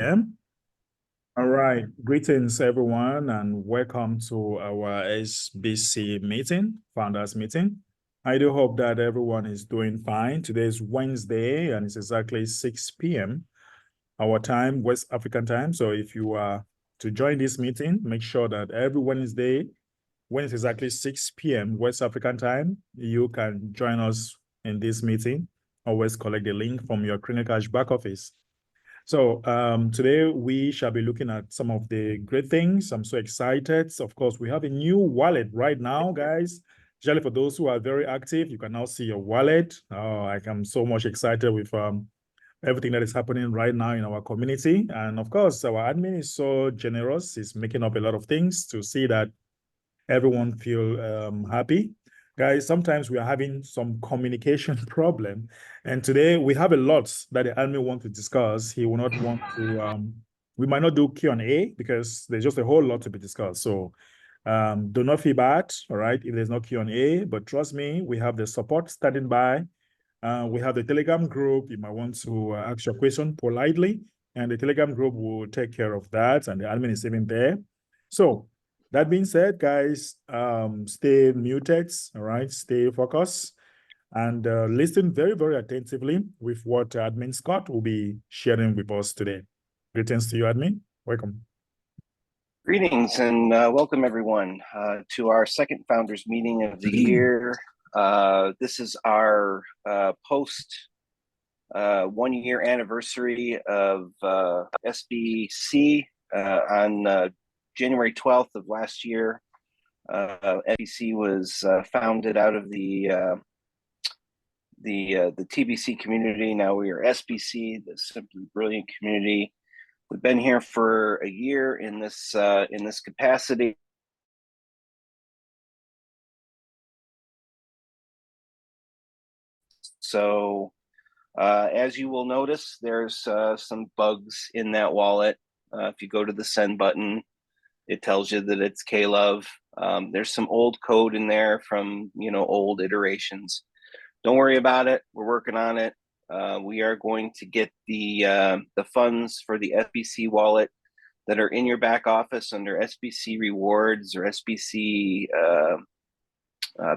p.m. All right, greetings everyone, and welcome to our SBC meeting, founders meeting. I do hope that everyone is doing fine. Today is Wednesday, and it's exactly 6 p.m. our time, West African time. So if you are to join this meeting, make sure that every Wednesday, when it's exactly 6 p.m. West African time, you can join us in this meeting. Always collect the link from your Clinicash back office. So today we shall be looking at some of the great things. I'm so excited. Of course, we have a new wallet right now, guys. Especially for those who are very active, you can now see your wallet. Oh, I am so much excited with everything that is happening right now in our community. And of course, our admin is so generous. He's making up a lot of things to see that everyone feel happy. Guys, sometimes we are having some communication problem. And today we have a lot that the admin want to discuss. He will not want to, we might not do Q&A because there's just a whole lot to be discussed. So do not feel bad, all right, if there's no Q&A, but trust me, we have the support standing by. We have the Telegram group. You might want to ask your question politely, and the Telegram group will take care of that, and the admin is even there. So that being said, guys, stay muted, all right? Stay focused and listen very, very attentively with what Admin Scott will be sharing with us today. Greetings to you, Admin. Welcome. Greetings and welcome everyone to our second founders meeting of the year. This is our post 1 year anniversary of SBC on January 12th of last year. SBC was founded out of the TBC community. Now we are SBC, the Simply Brilliant community. We've been here for a year in this capacity. So as you will notice, there's some bugs in that wallet. If you go to the send button, it tells you that it's K-Love. There's some old code in there from old iterations. Don't worry about it. We're working on it. We are going to get the funds for the SBC wallet that are in your back office under SBC rewards or SBC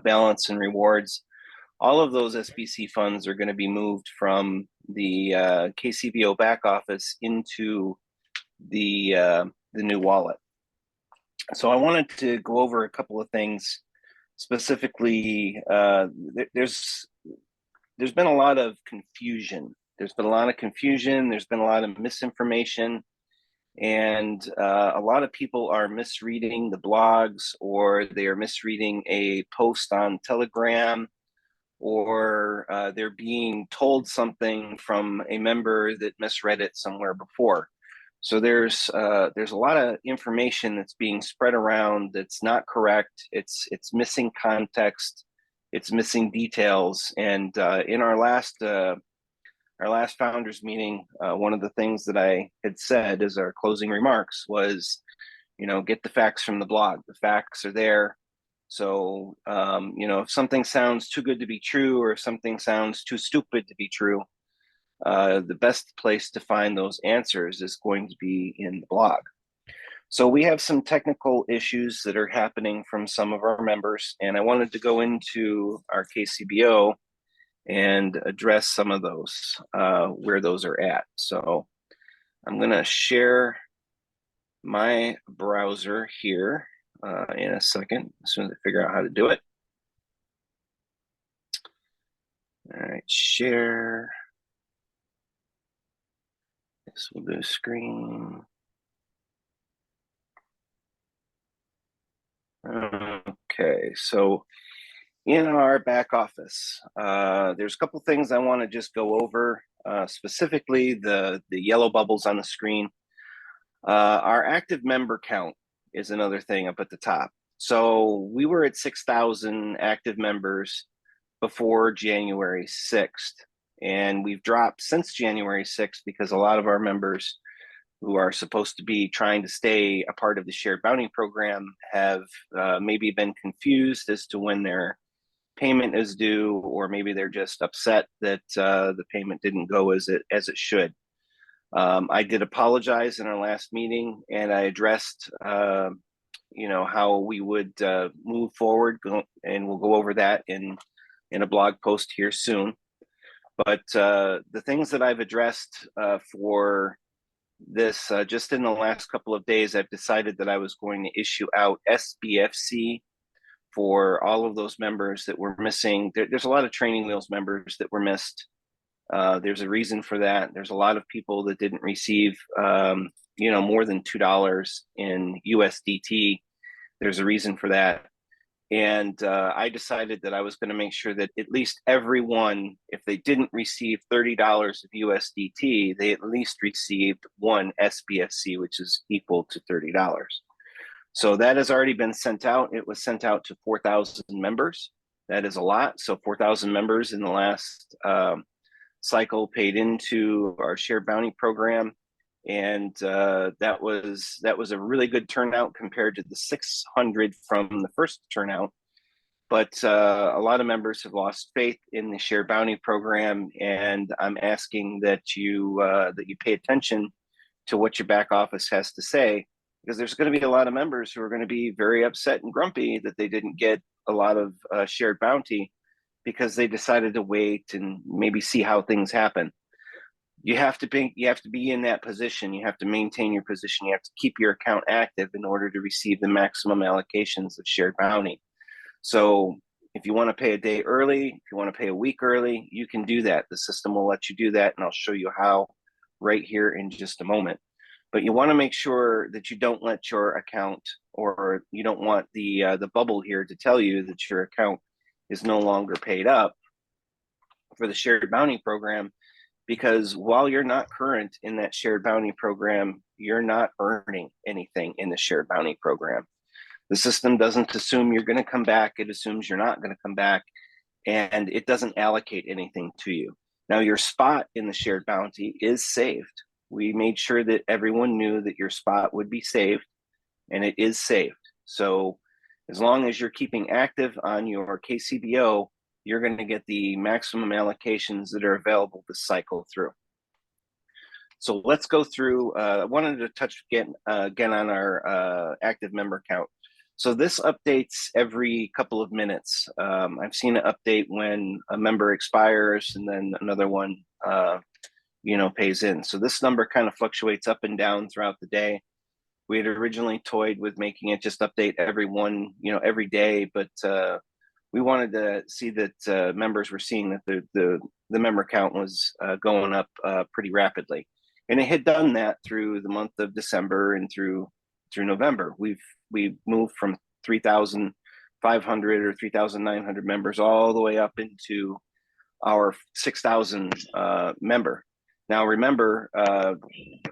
balance and rewards. All of those SBC funds are going to be moved from the KCBO back office into the new wallet. So I wanted to go over a couple of things. Specifically, there's been a lot of confusion. There's been a lot of misinformation, and a lot of people are misreading the blogs, or they are misreading a post on Telegram, or they're being told something from a member that misread it somewhere before. So there's a lot of information that's being spread around that's not correct. It's missing context. It's missing details. And in our last founders meeting, one of the things that I had said as our closing remarks was, get the facts from the blog. The facts are there. So, if something sounds too good to be true, or if something sounds too stupid to be true, the best place to find those answers is going to be in the blog. So we have some technical issues that are happening from some of our members, and I wanted to go into our KCBO and address some of those, where those are at. So I'm going to share my browser here in a second, as soon as I figure out how to do it. All right, share. This will do screen. Okay, so in our back office, there's a couple things I want to just go over, specifically the yellow bubbles on the screen. Our active member count is another thing up at the top. So we were at 6,000 active members before January 6th. And we've dropped since January 6th because a lot of our members who are supposed to be trying to stay a part of the shared bounty program have maybe been confused as to when their payment is due, or maybe they're just upset that the payment didn't go as it should. I did apologize in our last meeting, and I addressed, how we would move forward, and we'll go over that in a blog post here soon. But the things that I've addressed for this, just in the last couple of days, I've decided that I was going to issue out SBFC for all of those members that were missing. There's a lot of Training Wheels members that were missed. There's a reason for that. There's a lot of people that didn't receive, more than $2 in USDT. There's a reason for that. And I decided that I was going to make sure that at least everyone, if they didn't receive $30 of USDT, they at least received one SBFC, which is equal to $30. So that has already been sent out. It was sent out to 4,000 members. That is a lot. So 4,000 members in the last cycle paid into our shared bounty program. And that was a really good turnout compared to the 600 from the first turnout. But a lot of members have lost faith in the shared bounty program, and I'm asking that you pay attention to what your back office has to say, because there's going to be a lot of members who are going to be very upset and grumpy that they didn't get a lot of shared bounty because they decided to wait and maybe see how things happen. You have to be in that position. You have to maintain your position. You have to keep your account active in order to receive the maximum allocations of shared bounty. So if you want to pay a day early, if you want to pay a week early, you can do that. The system will let you do that, and I'll show you how right here in just a moment. But you want to make sure that you don't let your account, or you don't want the bubble here to tell you that your account is no longer paid up for the shared bounty program, because while you're not current in that shared bounty program, you're not earning anything in the shared bounty program. The system doesn't assume you're going to come back. It assumes you're not going to come back, and it doesn't allocate anything to you. Now, your spot in the shared bounty is saved. We made sure that everyone knew that your spot would be saved, and it is saved. So as long as you're keeping active on your KCBO, you're going to get the maximum allocations that are available to cycle through. So let's go through. I wanted to touch again on our active member count. So this updates every couple of minutes. I've seen an update when a member expires and then another one, pays in. So this number kind of fluctuates up and down throughout the day. We had originally toyed with making it just update every day, but we wanted to see that members were seeing that the member count was going up pretty rapidly, and it had done that through the month of December and through November. We've moved from 3,500 or 3,900 members all the way up into our 6,000 member. Now remember,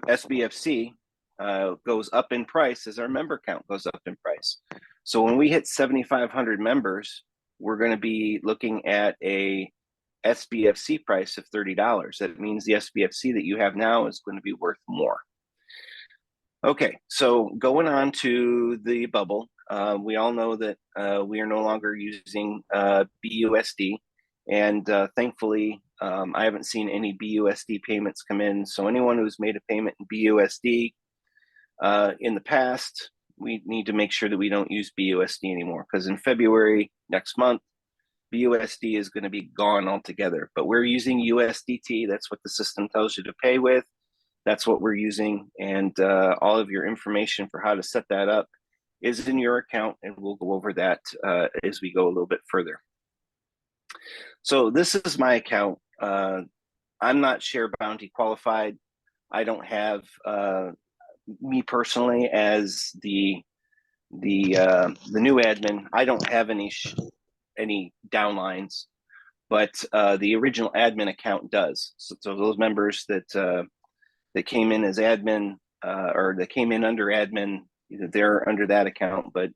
SBFC goes up in price as our member count goes up in price. So when we hit 7,500 members, we're going to be looking at a SBFC price of $30. That means the SBFC that you have now is going to be worth more. Okay, so going on to the bubble, we all know that we are no longer using BUSD, and thankfully, I haven't seen any BUSD payments come in. So anyone who's made a payment in BUSD in the past, we need to make sure that we don't use BUSD anymore, because in February next month, BUSD is going to be gone altogether. But we're using USDT. That's what the system tells you to pay with. That's what we're using. And all of your information for how to set that up is in your account. And we'll go over that as we go a little bit further. So this is my account. I'm not share bounty qualified. I don't have me personally as the new admin. I don't have any downlines, but the original admin account does. So those members that came in as admin or that came in under admin, they're under that account. But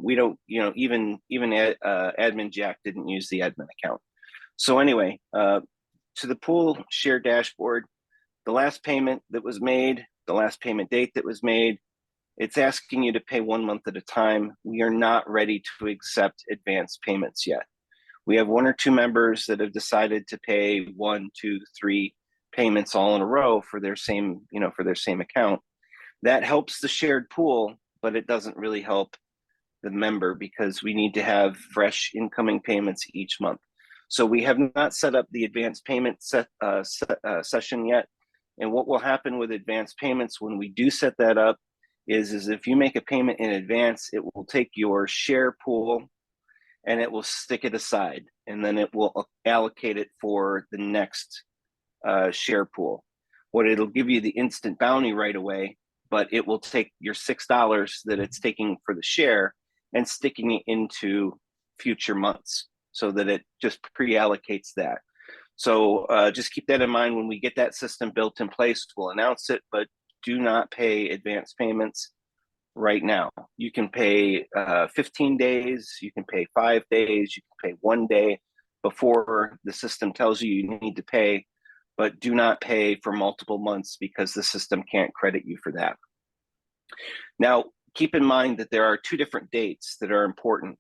we don't, even admin Jack didn't use the admin account. So anyway, to the pool share dashboard, the last payment that was made, the last payment date that was made, it's asking you to pay 1 month at a time. We are not ready to accept advanced payments yet. We have 1 or 2 members that have decided to pay 1, 2, 3 payments all in a row for their same, for their same account. That helps the shared pool, but it doesn't really help the member because we need to have fresh incoming payments each month. So we have not set up the advanced payment session yet. And what will happen with advanced payments when we do set that up is if you make a payment in advance, it will take your share pool and it will stick it aside, and then it will allocate it for the next share pool. What it'll give you the instant bounty right away, but it will take your $6 that it's taking for the share and sticking it into future months so that it just pre-allocates that. So just keep that in mind when we get that system built in place. We'll announce it, but do not pay advance payments right now. You can pay 15 days, you can pay 5 days, you can pay 1 day before the system tells you you need to pay, but do not pay for multiple months because the system can't credit you for that. Now, keep in mind that there are 2 different dates that are important.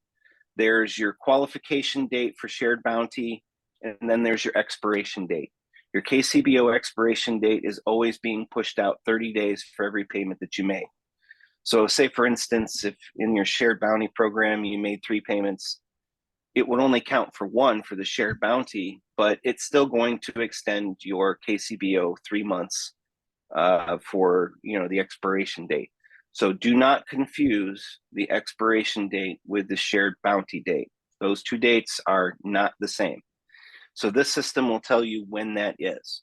There's your qualification date for shared bounty, and then there's your expiration date. Your KCBO expiration date is always being pushed out 30 days for every payment that you make. So say, for instance, if in your shared bounty program, you made 3 payments, it would only count for 1 for the shared bounty, but it's still going to extend your KCBO 3 months for the expiration date. So do not confuse the expiration date with the shared bounty date. Those 2 dates are not the same. So this system will tell you when that is.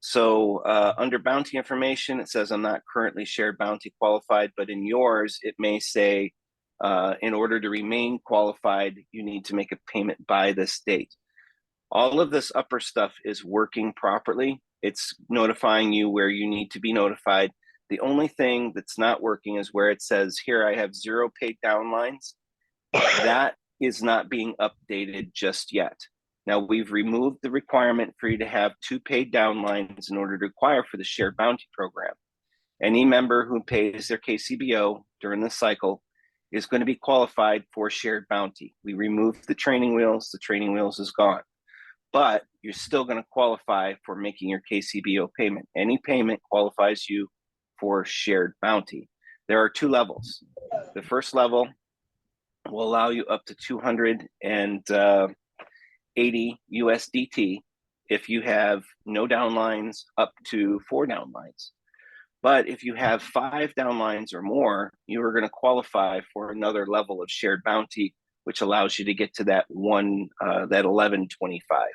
So under bounty information, it says I'm not currently shared bounty qualified, but in yours, it may say, in order to remain qualified, you need to make a payment by this date. All of this upper stuff is working properly. It's notifying you where you need to be notified. The only thing that's not working is where it says, here, I have 0 paid downlines. That is not being updated just yet. Now, we've removed the requirement for you to have 2 paid downlines in order to acquire for the shared bounty program. Any member who pays their KCBO during this cycle is going to be qualified for shared bounty. We removed the training wheels. The training wheels is gone. But you're still going to qualify for making your KCBO payment. Any payment qualifies you for shared bounty. There are 2 levels. The first level will allow you up to 280 USDT if you have no downlines up to 4 downlines. But if you have 5 downlines or more, you are going to qualify for another level of shared bounty, which allows you to get to that 1125.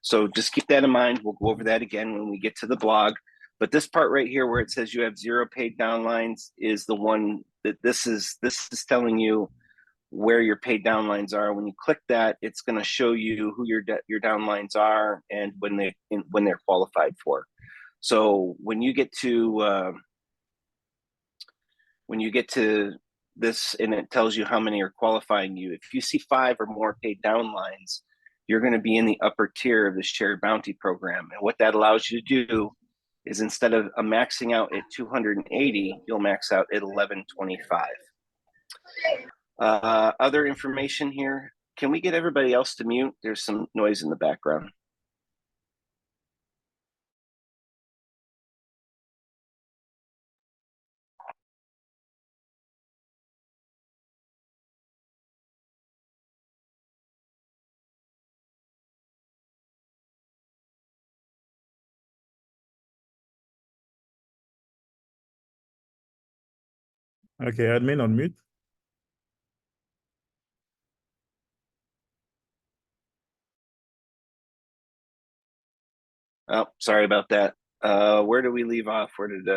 So just keep that in mind. We'll go over that again when we get to the blog. But this part right here where it says you have 0 paid downlines is the one that this is telling you where your paid downlines are. When you click that, it's going to show you who your downlines are and when they're qualified for. So when you get to this and it tells you how many are qualifying you, if you see 5 or more paid downlines, you're going to be in the upper tier of the shared bounty program. And what that allows you to do is instead of maxing out at 280, you'll max out at 1125. Other information here. Can we get everybody else to mute? There's some noise in the background. Okay, admin on mute. Oh, sorry about that. Where did we leave off? Where did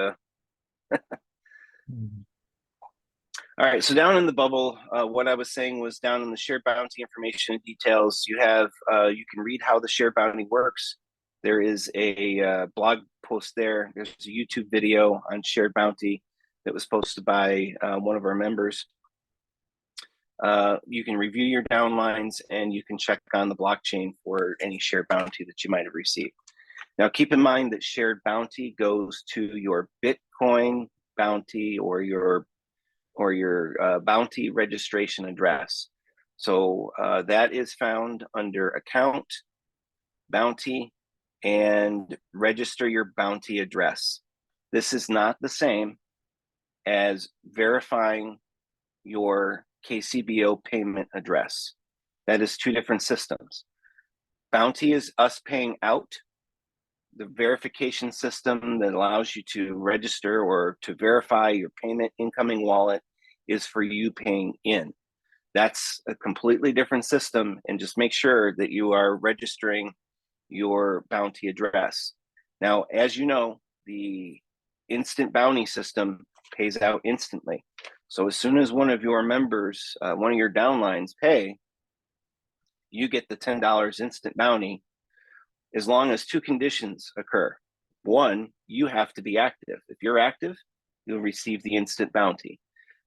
All right, so down in the bubble, what I was saying was down in the shared bounty information and details, you have you can read how the shared bounty works. There is a blog post there. There's a YouTube video on shared bounty that was posted by one of our members. You can review your downlines and you can check on the blockchain for any shared bounty that you might have received. Now, keep in mind that shared bounty goes to your Bitcoin bounty or your bounty registration address. So that is found under account, bounty, and register your bounty address. This is not the same as verifying your KCBO payment address. That is two different systems. Bounty is us paying out. The verification system that allows you to register or to verify your payment incoming wallet is for you paying in. That's a completely different system, and just make sure that you are registering your bounty address. Now, as you know, the instant bounty system pays out instantly. So as soon as one of your members, one of your downlines pay, you get the $10 instant bounty, as long as two conditions occur. One, you have to be active. If you're active, you'll receive the instant bounty.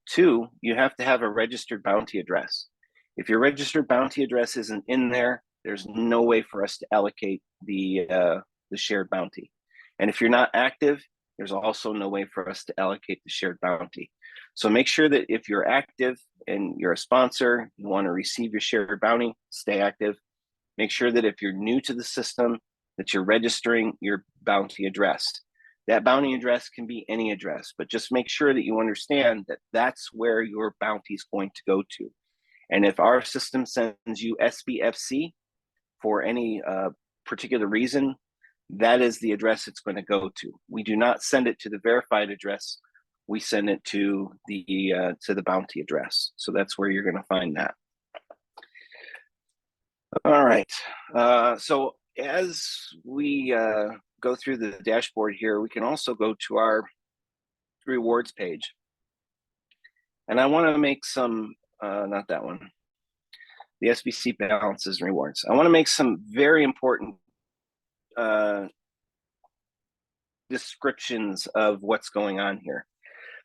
Two, you have to have a registered bounty address. If your registered bounty address isn't in there, there's no way for us to allocate the shared bounty. And if you're not active, there's also no way for us to allocate the shared bounty. So make sure that if you're active and you're a sponsor, you want to receive your shared bounty, stay active. Make sure that if you're new to the system, that you're registering your bounty address. That bounty address can be any address, but just make sure that you understand that that's where your bounty is going to go to. And if our system sends you SBFC for any particular reason, that is the address it's going to go to. We do not send it to the verified address. We send it to the bounty address. So that's where you're going to find that. All right. So as we go through the dashboard here, we can also go to our rewards page. And I want to make some, not that one, the SBC balances and rewards. I want to make some very important descriptions of what's going on here.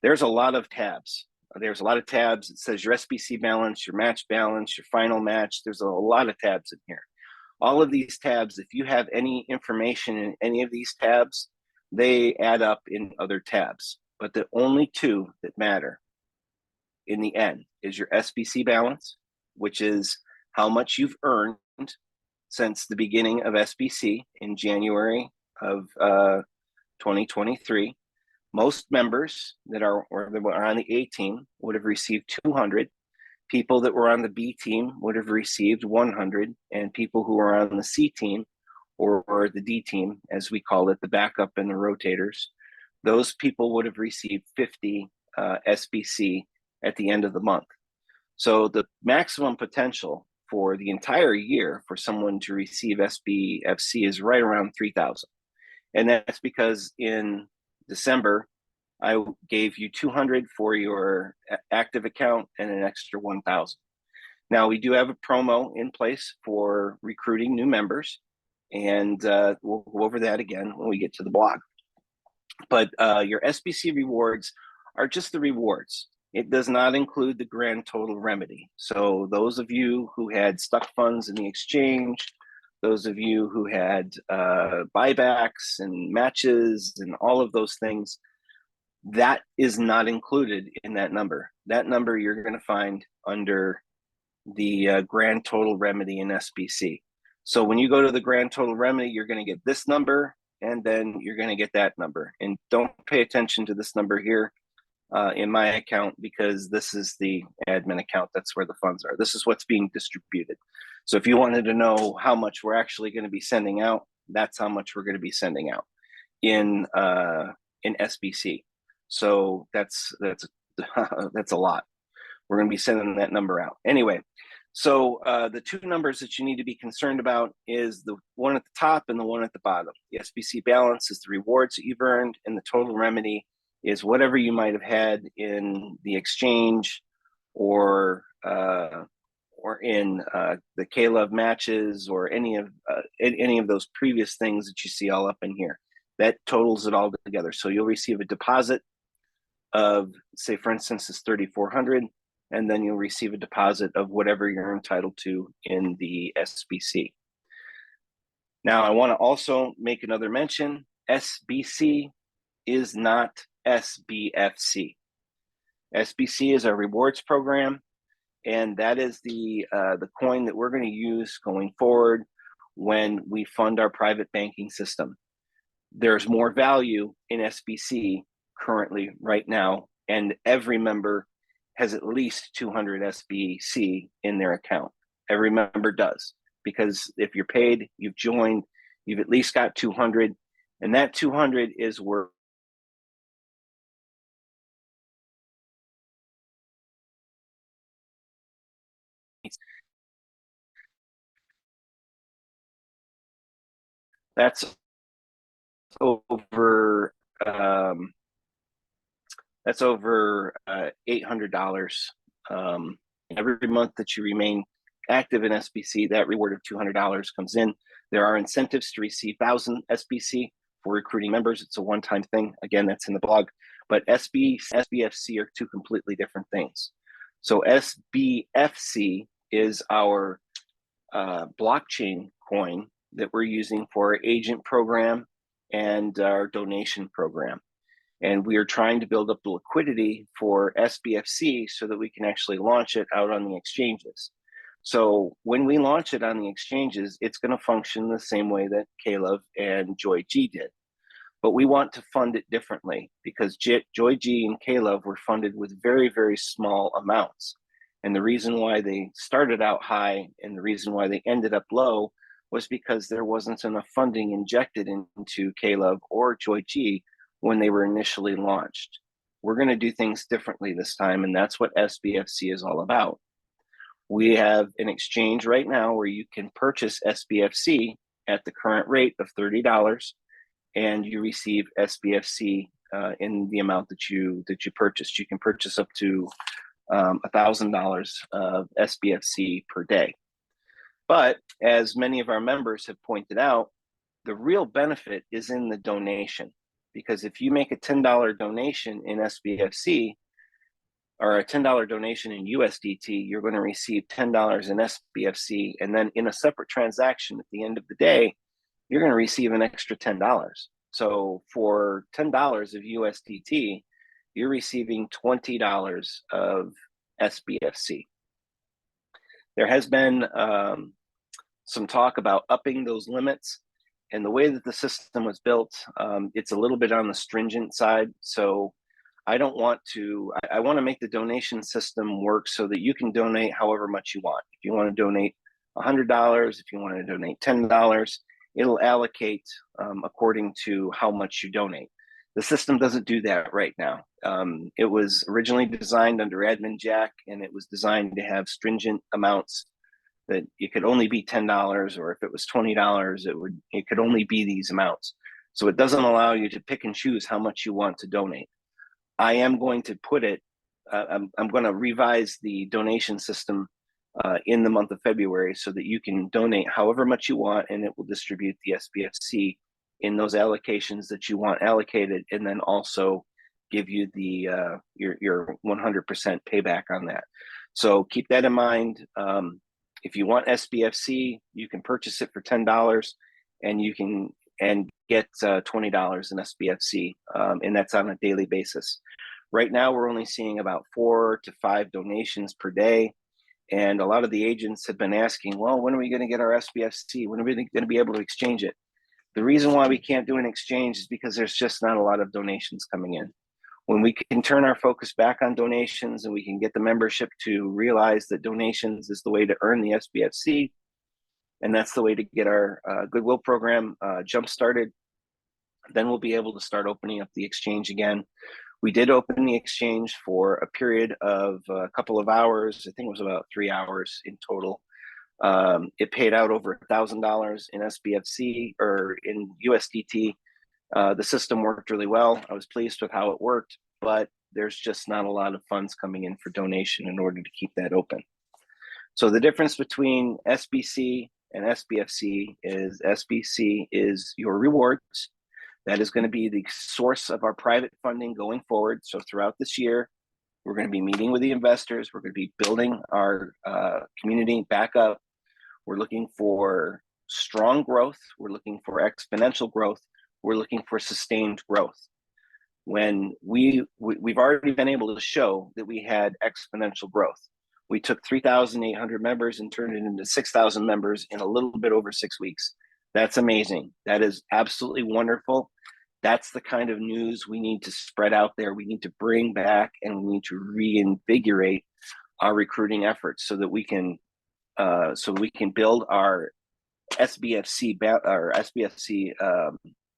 There's a lot of tabs. There's a lot of tabs. It says your SBC balance, your match balance, your final match. There's a lot of tabs in here. All of these tabs, if you have any information in any of these tabs, they add up in other tabs. But the only two that matter in the end is your SBC balance, which is how much you've earned since the beginning of SBC in January of 2023. Most members that are on the A team would have received 200. People that were on the B team would have received 100, and people who are on the C team or the D team, as we call it, the backup and the rotators, those people would have received 50 SBC at the end of the month. So the maximum potential for the entire year for someone to receive SBFC is right around 3,000. And that's because in December, I gave you 200 for your active account and an extra 1,000. Now, we do have a promo in place for recruiting new members, and we'll go over that again when we get to the blog. But your SBC rewards are just the rewards. It does not include the grand total remedy. So those of you who had stuck funds in the exchange, those of you who had buybacks and matches and all of those things, that is not included in that number. That number you're going to find under the grand total remedy in SBC. So when you go to the grand total remedy, you're going to get this number, and then you're going to get that number. And don't pay attention to this number here in my account, because this is the admin account. That's where the funds are. This is what's being distributed. So if you wanted to know how much we're actually going to be sending out, that's how much we're going to be sending out in SBC. So that's a lot. We're going to be sending that number out. Anyway, so the two numbers that you need to be concerned about is the one at the top and the one at the bottom. The SBC balance is the rewards that you've earned, and the total remedy is whatever you might have had in the exchange or in the K-Love matches or any of those previous things that you see all up in here. That totals it all together. So you'll receive a deposit of, say, for instance, is 3,400, and then you'll receive a deposit of whatever you're entitled to in the SBC. Now, I want to also make another mention. SBC is not SBFC. SBC is our rewards program, and that is the coin that we're going to use going forward. when we fund our private banking system. There's more value in SBC currently right now, and every member has at least 200 SBC in their account. Every member does, because if you're paid, you've joined, you've at least got 200, and that 200 is worth that's over $800 every month that you remain active in SBC. That reward of $200 comes in. There are incentives to receive 1,000 SBC for recruiting members. It's a one-time thing. Again, that's in the blog. But SBFC are two completely different things. So SBFC is our blockchain coin that we're using for our agent program and our donation program. And we are trying to build up the liquidity for SBFC so that we can actually launch it out on the exchanges. So when we launch it on the exchanges, it's going to function the same way that Caleb and Joy G did. But we want to fund it differently, because Joy G and Caleb were funded with very, very small amounts. And the reason why they started out high and the reason why they ended up low was because there wasn't enough funding injected into Caleb or Joy G when they were initially launched. We're going to do things differently this time, and that's what SBFC is all about. We have an exchange right now where you can purchase SBFC at the current rate of $30, and you receive SBFC in the amount that you purchased. You can purchase up to $1,000 of SBFC per day. But as many of our members have pointed out, the real benefit is in the donation, because if you make a $10 donation in SBFC or a $10 donation in USDT, you're going to receive $10 in SBFC, and then in a separate transaction at the end of the day, you're going to receive an extra $10. So for $10 of USDT, you're receiving $20 of SBFC. There has been some talk about upping those limits, and the way that the system was built, it's a little bit on the stringent side. So I want to make the donation system work so that you can donate however much you want. If you want to donate $100, if you want to donate $10, it'll allocate according to how much you donate. The system doesn't do that right now. It was originally designed under Admin Jack, and it was designed to have stringent amounts that it could only be $10, or if it was $20, it could only be these amounts. So it doesn't allow you to pick and choose how much you want to donate. I am going to put it, I'm going to revise the donation system in the month of February so that you can donate however much you want, and it will distribute the SBFC in those allocations that you want allocated, and then also give you the your 100% payback on that. So keep that in mind. If you want SBFC, you can purchase it for $10, and you can get $20 in SBFC, and that's on a daily basis. Right now, we're only seeing about 4 to 5 donations per day. And a lot of the agents have been asking, well, when are we going to get our SBFC? When are we going to be able to exchange it? The reason why we can't do an exchange is because there's just not a lot of donations coming in. When we can turn our focus back on donations and we can get the membership to realize that donations is the way to earn the SBFC, and that's the way to get our Goodwill program jump started, then we'll be able to start opening up the exchange again. We did open the exchange for a period of a couple of hours. I think it was about 3 hours in total. It paid out over $1,000 in SBFC or in USDT. The system worked really well. I was pleased with how it worked, but there's just not a lot of funds coming in for donation in order to keep that open. So the difference between SBC and SBFC is your rewards. That is going to be the source of our private funding going forward. So throughout this year, we're going to be meeting with the investors. We're going to be building our community back up. We're looking for strong growth. We're looking for exponential growth. We're looking for sustained growth. When we've already been able to show that we had exponential growth. We took 3,800 members and turned it into 6,000 members in a little bit over 6 weeks. That's amazing. That is absolutely wonderful. That's the kind of news we need to spread out there. We need to bring back and we need to reinvigorate our recruiting efforts so that we can build our SBFC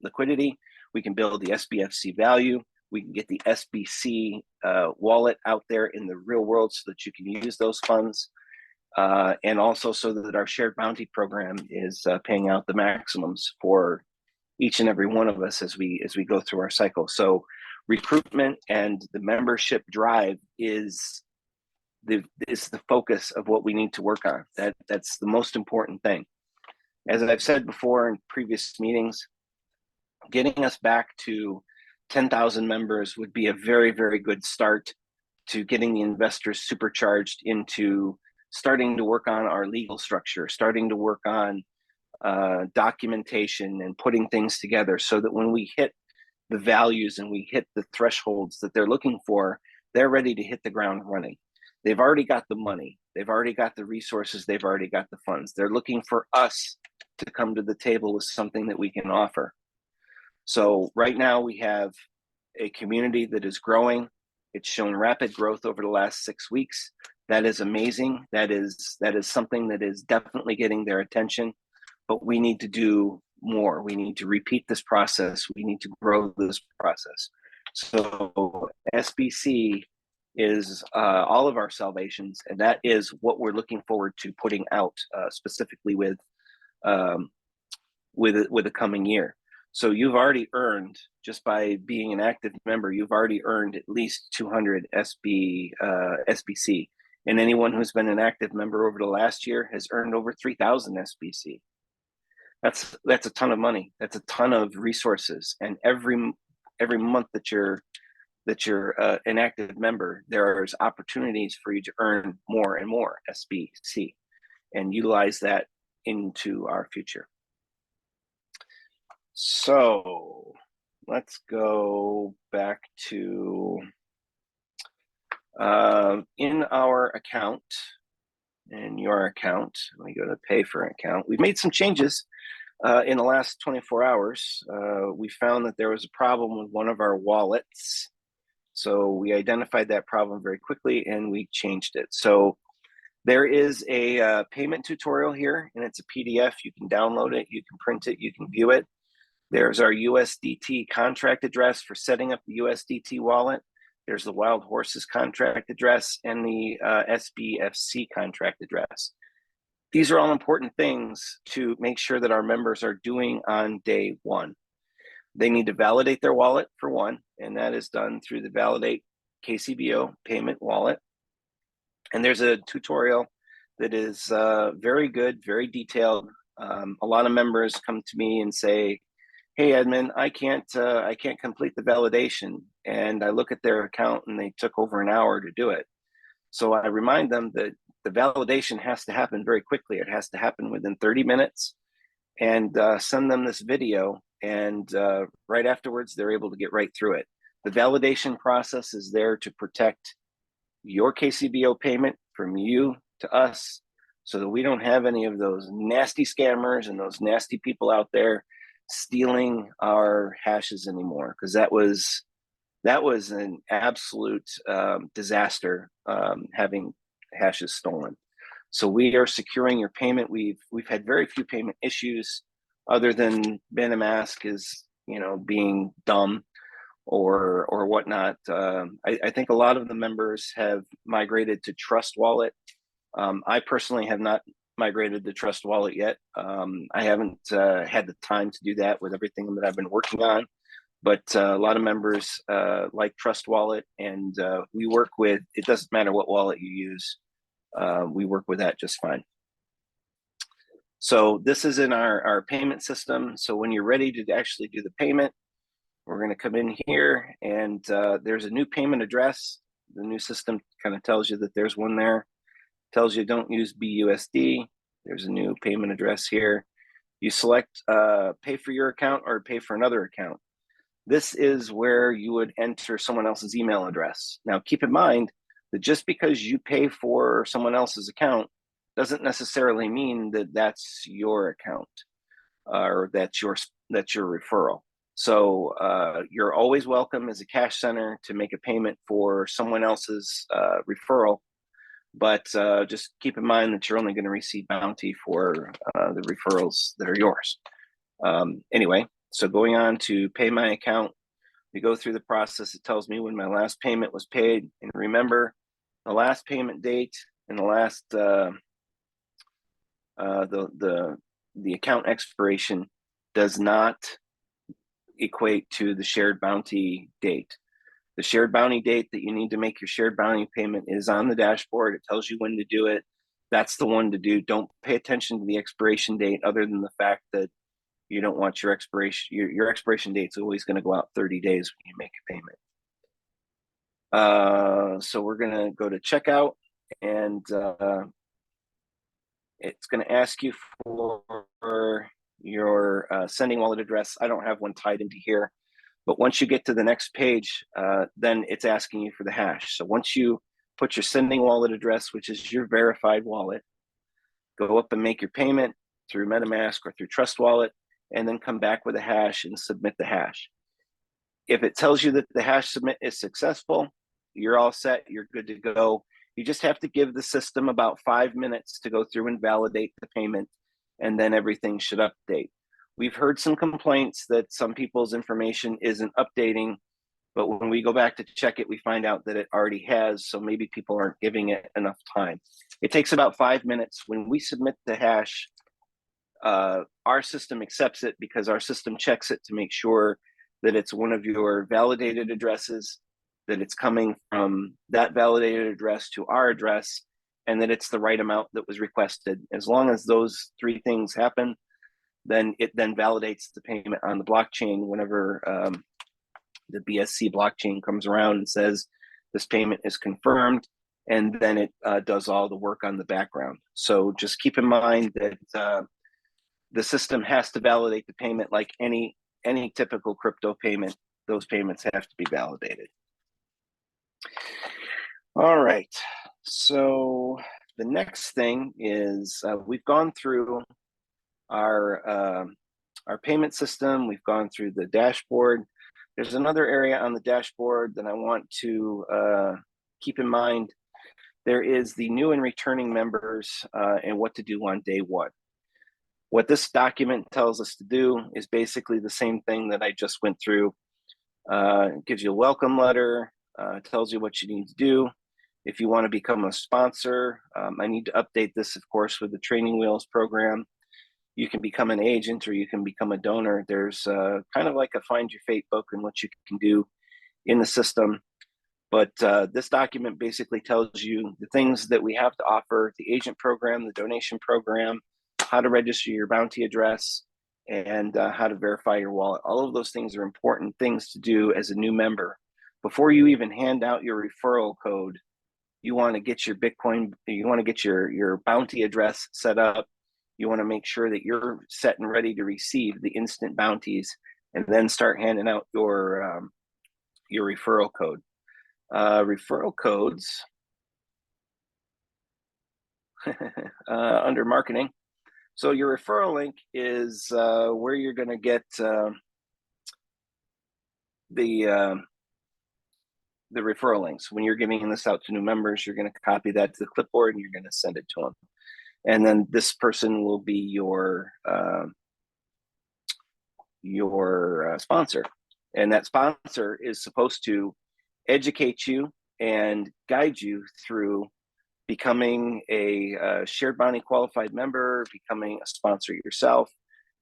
liquidity. We can build the SBFC value. We can get the SBC wallet out there in the real world so that you can use those funds. And also so that our shared bounty program is paying out the maximums for each and every one of us as we go through our cycle. So recruitment and the membership drive is the focus of what we need to work on. That's the most important thing. As I've said before in previous meetings, getting us back to 10,000 members would be a very, very good start to getting the investors supercharged into starting to work on our legal structure, starting to work on documentation and putting things together so that when we hit the values and we hit the thresholds that they're looking for, they're ready to hit the ground running. They've already got the money. They've already got the resources. They've already got the funds. They're looking for us to come to the table with something that we can offer. So right now we have a community that is growing. It's shown rapid growth over the last 6 weeks. That is amazing. That is something that is definitely getting their attention, but we need to do more. We need to repeat this process. We need to grow this process. So SBC is all of our salvations, and that is what we're looking forward to putting out specifically with the coming year. So you've already earned, just by being an active member, you've already earned at least 200 SBC. And anyone who's been an active member over the last year has earned over 3,000 SBC. That's a ton of money. That's a ton of resources. And every month that you're an active member, there's opportunities for you to earn more and more SBC and utilize that into our future. So let's go back to in our account, in your account, we go to pay for an account. We've made some changes in the last 24 hours. We found that there was a problem with one of our wallets. So we identified that problem very quickly and we changed it. So there is a payment tutorial here, and it's a PDF. You can download it, you can print it, you can view it. There's our USDT contract address for setting up the USDT wallet. There's the Wild Horses contract address and the SBFC contract address. These are all important things to make sure that our members are doing on day one. They need to validate their wallet for one, and that is done through the Validate KCBO payment wallet. And there's a tutorial that is very good, very detailed. A lot of members come to me and say, "Hey, admin, I can't complete the validation." And I look at their account and they took over an hour to do it. So I remind them that the validation has to happen very quickly. It has to happen within 30 minutes, and send them this video. And right afterwards, they're able to get right through it. The validation process is there to protect your KCBO payment from you to us, so that we don't have any of those nasty scammers and those nasty people out there stealing our hashes anymore, because that was an absolute disaster, having hashes stolen. So we are securing your payment. We've had very few payment issues, other than MetaMask is being dumb or whatnot. I think a lot of the members have migrated to Trust Wallet. I personally have not migrated to Trust Wallet yet. I haven't had the time to do that with everything that I've been working on, but a lot of members like Trust Wallet, and we work with, it doesn't matter what wallet you use, we work with that just fine. So this is in our payment system. So when you're ready to actually do the payment, we're going to come in here, and there's a new payment address. The new system kind of tells you that there's one there. Tells you don't use BUSD. There's a new payment address here. You select pay for your account or pay for another account. This is where you would enter someone else's email address. Now keep in mind, that just because you pay for someone else's account doesn't necessarily mean that that's your account or that's your referral. So you're always welcome as a cash center to make a payment for someone else's referral, but just keep in mind that you're only going to receive bounty for the referrals that are yours. Anyway, so going on to pay my account, we go through the process. It tells me when my last payment was paid, and remember, the last payment date and the last the account expiration does not equate to the shared bounty date. The shared bounty date that you need to make your shared bounty payment is on the dashboard. It tells you when to do it. That's the one to do. Don't pay attention to the expiration date, other than the fact that you don't want your expiration. Your expiration date's always going to go out 30 days when you make a payment. So we're going to go to checkout, and it's going to ask you for your sending wallet address. I don't have one tied into here, but once you get to the next page, then it's asking you for the hash. So once you put your sending wallet address, which is your verified wallet, go up and make your payment through MetaMask or through Trust Wallet, and then come back with a hash and submit the hash. If it tells you that the hash submit is successful, you're all set, you're good to go. You just have to give the system about 5 minutes to go through and validate the payment, and then everything should update. We've heard some complaints that some people's information isn't updating, but when we go back to check it, we find out that it already has, so maybe people aren't giving it enough time. It takes about 5 minutes. When we submit the hash, our system accepts it because our system checks it to make sure that it's one of your validated addresses, that it's coming from that validated address to our address, and that it's the right amount that was requested. As long as those 3 things happen, then it then validates the payment on the blockchain whenever the BSC blockchain comes around and says this payment is confirmed, and then it does all the work on the background. So just keep in mind that the system has to validate the payment like any typical crypto payment. Those payments have to be validated. All right, so the next thing is we've gone through our payment system. We've gone through the dashboard. There's another area on the dashboard that I want to keep in mind. There is the new and returning members and what to do on day 1. What this document tells us to do is basically the same thing that I just went through. It gives you a welcome letter, tells you what you need to do. If you want to become a sponsor, I need to update this, of course, with the Training Wheels program. You can become an agent or you can become a donor. There's kind of like a Find Your Fate book and what you can do in the system. But this document basically tells you the things that we have to offer: the agent program, the donation program, how to register your bounty address, and how to verify your wallet. All of those things are important things to do as a new member. Before you even hand out your referral code, you want to get your Bitcoin, you want to get your bounty address set up. You want to make sure that you're set and ready to receive the instant bounties, and then start handing out your referral code. Referral codes under marketing. So your referral link is where you're going to get the referral links. When you're giving this out to new members, you're going to copy that to the clipboard and you're going to send it to them. And then this person will be your sponsor. And that sponsor is supposed to educate you and guide you through becoming a shared bounty qualified member, becoming a sponsor yourself.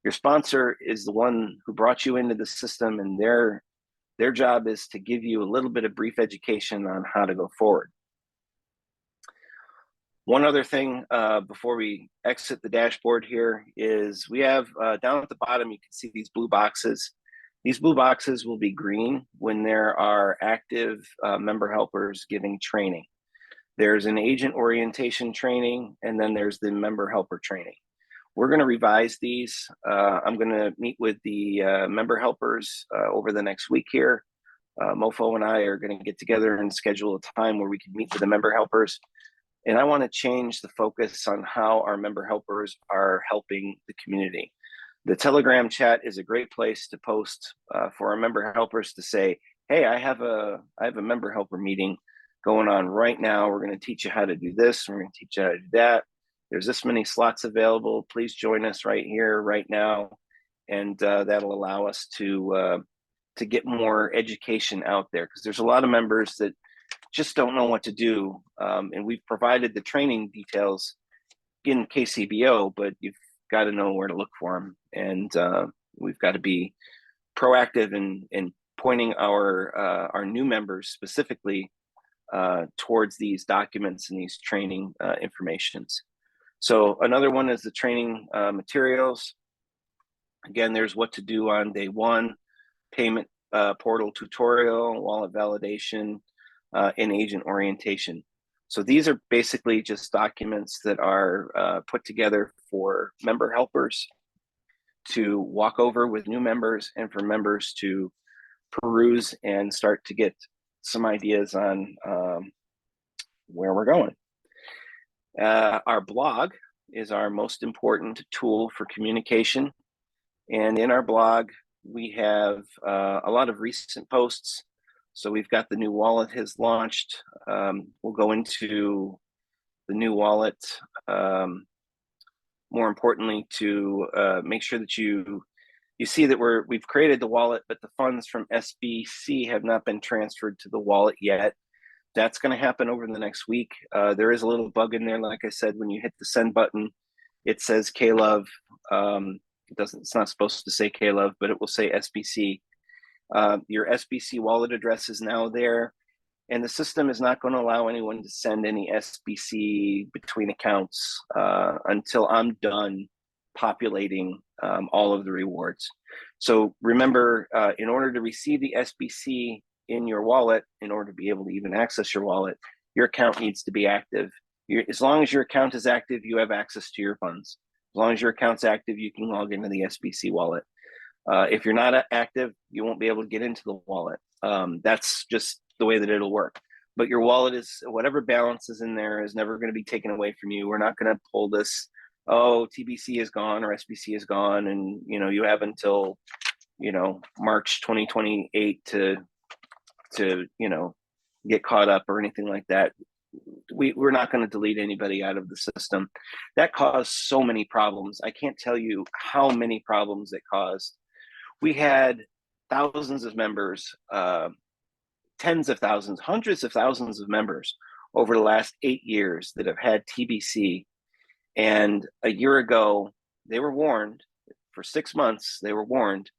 Your sponsor is the one who brought you into the system, and their job is to give you a little bit of brief education on how to go forward. One other thing before we exit the dashboard here is we have down at the bottom, you can see these blue boxes. These blue boxes will be green when there are active member helpers giving training. There's an agent orientation training, and then there's the member helper training. We're going to revise these. I'm going to meet with the member helpers over the next week here Mofo and I are going to get together and schedule a time where we can meet with the member helpers. And I want to change the focus on how our member helpers are helping the community. The Telegram chat is a great place to post for our member helpers to say, hey, I have a member helper meeting going on right now. We're going to teach you how to do this. We're going to teach you how to do that. There's this many slots available. Please join us right here, right now. And that'll allow us to get more education out there, because there's a lot of members that just don't know what to do. And we've provided the training details in KCBO, but you've got to know where to look for them. And we've got to be proactive in pointing our new members specifically towards these documents and these training informations. So another one is the training materials. Again, there's what to do on day one, payment portal tutorial, wallet validation, and agent orientation. So these are basically just documents that are put together for member helpers to walk over with new members, and for members to peruse and start to get some ideas on where we're going. Our blog is our most important tool for communication. And in our blog, we have a lot of recent posts. So we've got the new wallet has launched. We'll go into the new wallet. More importantly, to make sure that you see that we've created the wallet, but the funds from SBC have not been transferred to the wallet yet. That's going to happen over the next week. There is a little bug in there. Like I said, when you hit the send button, it says K-Love. It's not supposed to say K-Love, but it will say SBC. Your SBC wallet address is now there, and the system is not going to allow anyone to send any SBC between accounts until I'm done populating all of the rewards. So remember, in order to receive the SBC in your wallet, in order to be able to even access your wallet, your account needs to be active. As long as your account is active, you have access to your funds. As long as your account's active, you can log into the SBC wallet. If you're not active, you won't be able to get into the wallet. That's just the way that it'll work. But your wallet is, whatever balance is in there is never going to be taken away from you. We're not going to pull this, oh, TBC is gone or SBC is gone, and you have until March 2028 to get caught up or anything like that. We're not going to delete anybody out of the system. That caused so many problems. I can't tell you how many problems it caused. We had thousands of members, tens of thousands, hundreds of thousands of members over the last 8 years that have had TBC. And a year ago, they were warned, for 6 months, they were warned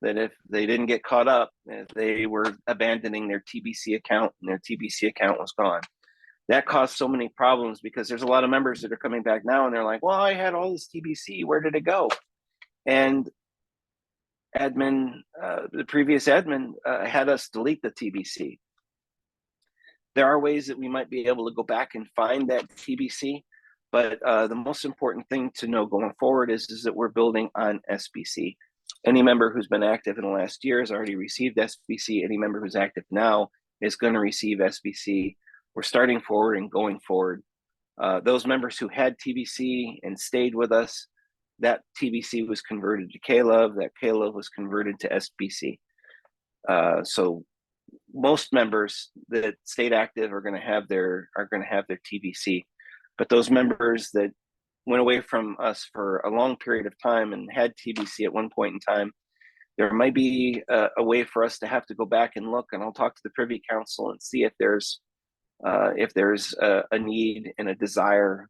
that if they didn't get caught up, they were abandoning their TBC account, and their TBC account was gone. That caused so many problems, because there's a lot of members that are coming back now and they're like, well, I had all this TBC, where did it go? And the previous admin had us delete the TBC. There are ways that we might be able to go back and find that TBC, but the most important thing to know going forward is that we're building on SBC. Any member who's been active in the last year has already received SBC. Any member who's active now is going to receive SBC. We're starting forward and going forward. Those members who had TBC and stayed with us, that TBC was converted to K-Love. That K-Love was converted to SBC. So most members that stayed active are going to have their TBC. But those members that went away from us for a long period of time and had TBC at one point in time, there might be a way for us to have to go back and look. And I'll talk to the Privy Council and see if there's a need and a desire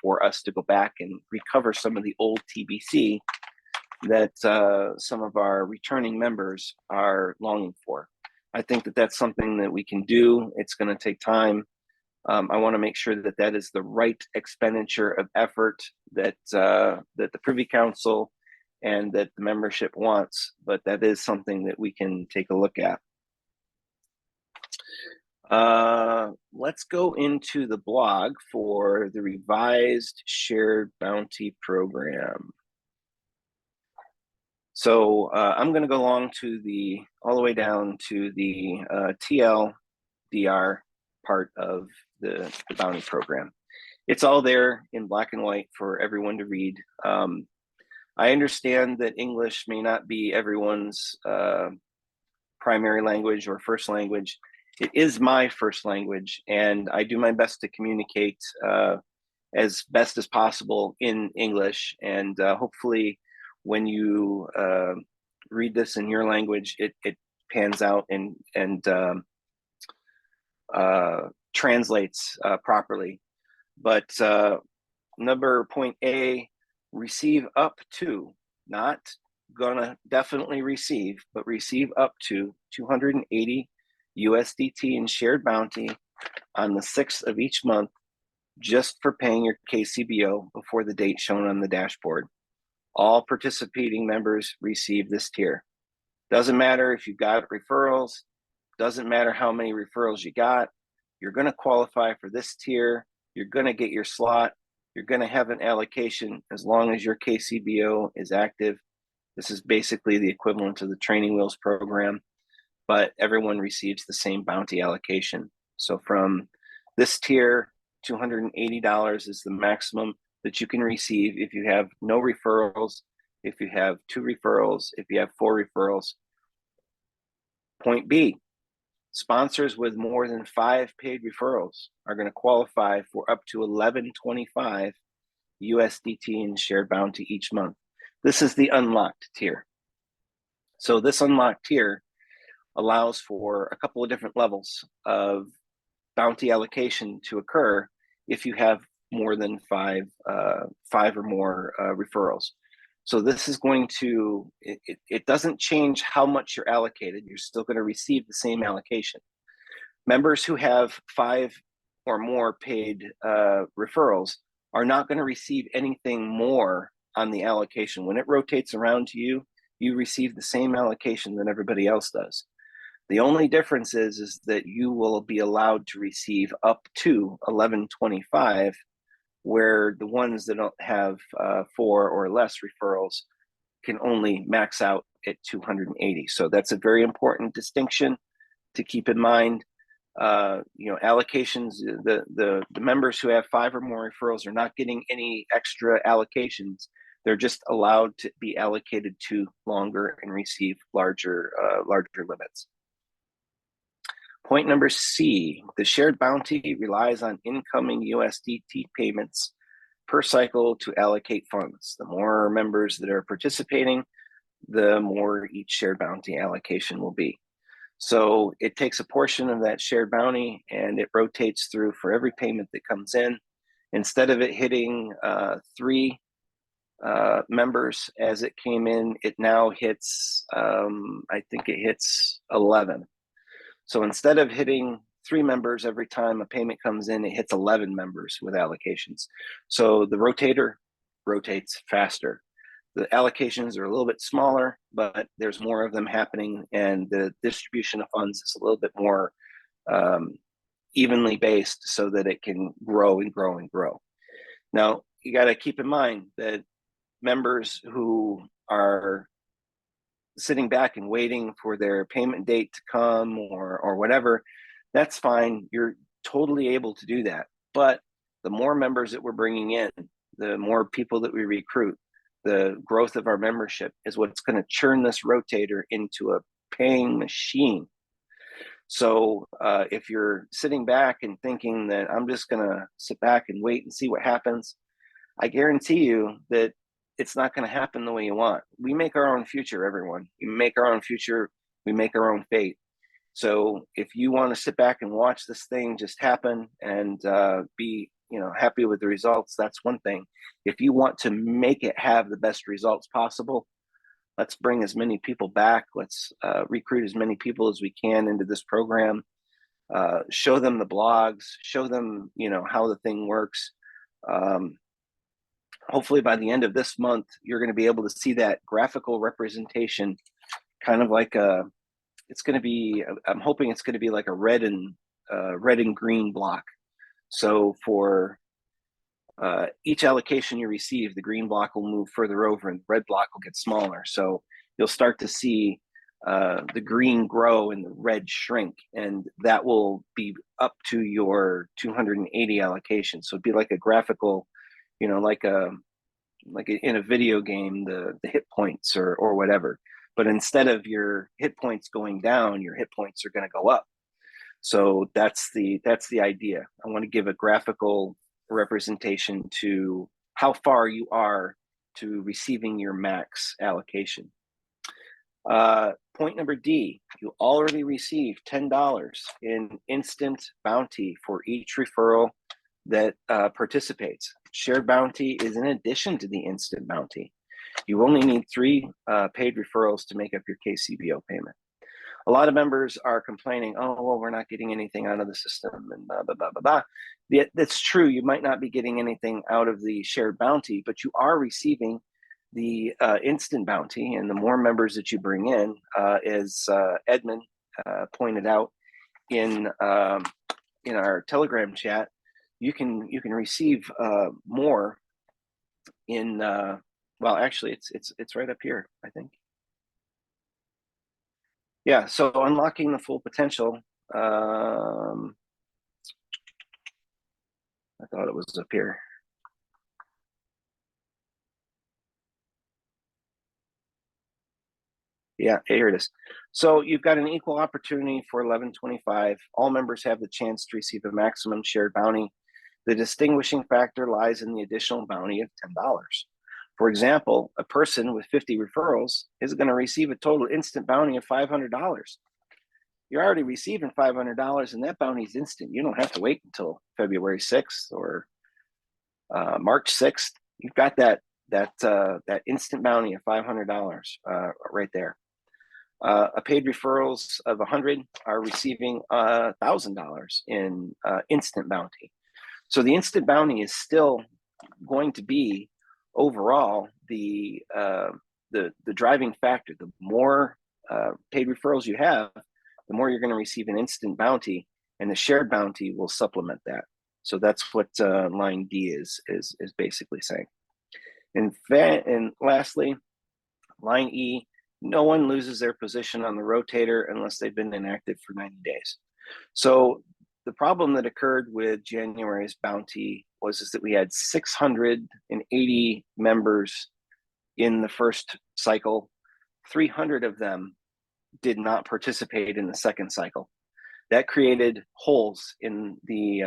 for us to go back and recover some of the old TBC that some of our returning members are longing for. I think that that's something that we can do. It's going to take time. I want to make sure that that is the right expenditure of effort that the Privy Council and that the membership wants, but that is something that we can take a look at. Let's go into the blog for the revised shared bounty program. So I'm going to go along to all the way down to the TLDR part of the bounty program. It's all there in black and white for everyone to read. I understand that English may not be everyone's primary language or first language. It is my first language, and I do my best to communicate as best as possible in English. And hopefully, when you read this in your language, it pans out and translates properly. But number point A, receive up to, not gonna definitely receive, but receive up to 280 USDT in shared bounty on the 6th of each month, just for paying your KCBO before the date shown on the dashboard. All participating members receive this tier. Doesn't matter if you've got referrals, doesn't matter how many referrals you got, you're gonna qualify for this tier, you're gonna get your slot, you're gonna have an allocation as long as your KCBO is active. This is basically the equivalent to the Training Wheels program, but everyone receives the same bounty allocation. So from this tier, $280 is the maximum that you can receive if you have no referrals, if you have 2 referrals, if you have 4 referrals. Point B, sponsors with more than 5 paid referrals are going to qualify for up to $11.25 USDT in shared bounty each month. This is the unlocked tier. So this unlocked tier allows for a couple of different levels of bounty allocation to occur if you have more than 5 or more referrals. So this is going to, it doesn't change how much you're allocated. You're still going to receive the same allocation. Members who have 5 or more paid referrals are not going to receive anything more on the allocation. When it rotates around to you, you receive the same allocation that everybody else does. The only difference is that you will be allowed to receive up to $11.25, where the ones that don't have 4 or less referrals can only max out at 280. So that's a very important distinction to keep in mind. Allocations, the members who have 5 or more referrals are not getting any extra allocations. They're just allowed to be allocated to longer and receive larger limits. Point number C, the shared bounty relies on incoming USDT payments per cycle to allocate funds. The more members that are participating, the more each shared bounty allocation will be. So it takes a portion of that shared bounty and it rotates through for every payment that comes in. Instead of it hitting 3 members as it came in, it now hits, I think it hits 11. So instead of hitting 3 members every time a payment comes in, it hits 11 members with allocations. So the rotator rotates faster. The allocations are a little bit smaller, but there's more of them happening, and the distribution of funds is a little bit more evenly based so that it can grow and grow and grow. Now, you got to keep in mind that members who are sitting back and waiting for their payment date to come or whatever, that's fine. You're totally able to do that. But the more members that we're bringing in, the more people that we recruit, the growth of our membership is what's going to churn this rotator into a paying machine. So if you're sitting back and thinking that I'm just going to sit back and wait and see what happens, I guarantee you that it's not going to happen the way you want. We make our own future, everyone. We make our own future. We make our own fate. So if you want to sit back and watch this thing just happen and be happy with the results, that's one thing. If you want to make it have the best results possible, let's bring as many people back. Let's recruit as many people as we can into this program. Show them the blogs. Show them, how the thing works. Hopefully by the end of this month, you're going to be able to see that graphical representation, kind of like I'm hoping it's going to be like a red and green block. So for each allocation you receive, the green block will move further over and the red block will get smaller. So you'll start to see the green grow and the red shrink, and that will be up to your 280 allocation. So it'd be like a graphical, you know, like in a video game, the hit points or whatever. But instead of your hit points going down, your hit points are going to go up. So that's the idea. I want to give a graphical representation to how far you are to receiving your max allocation. Point number D, you already received $10 in instant bounty for each referral that participates. Shared bounty is in addition to the instant bounty. You only need 3 paid referrals to make up your KCBO payment. A lot of members are complaining, oh, well, we're not getting anything out of the system and blah, blah, blah, blah, blah. That's true. You might not be getting anything out of the shared bounty, but you are receiving the instant bounty. And the more members that you bring in, as Edmund pointed out in our Telegram chat, you can receive more in well, actually it's right up here, I think. Yeah, so unlocking the full potential. I thought it was up here. Yeah, here it is. So you've got an equal opportunity for 1125. All members have the chance to receive a maximum shared bounty. The distinguishing factor lies in the additional bounty of $10. For example, a person with 50 referrals is going to receive a total instant bounty of $500. You're already receiving $500, and that bounty is instant. You don't have to wait until February 6th or March 6th. You've got that instant bounty of $500 right there. A paid referrals of 100 are receiving $1,000 in instant bounty. So the instant bounty is still going to be overall the driving factor. The more paid referrals you have, the more you're going to receive an instant bounty, and the shared bounty will supplement that. So that's what line D is basically saying. And lastly, line E, no one loses their position on the rotator unless they've been inactive for 90 days. So the problem that occurred with January's bounty was that we had 680 members in the first cycle. 300 of them did not participate in the second cycle. That created holes in the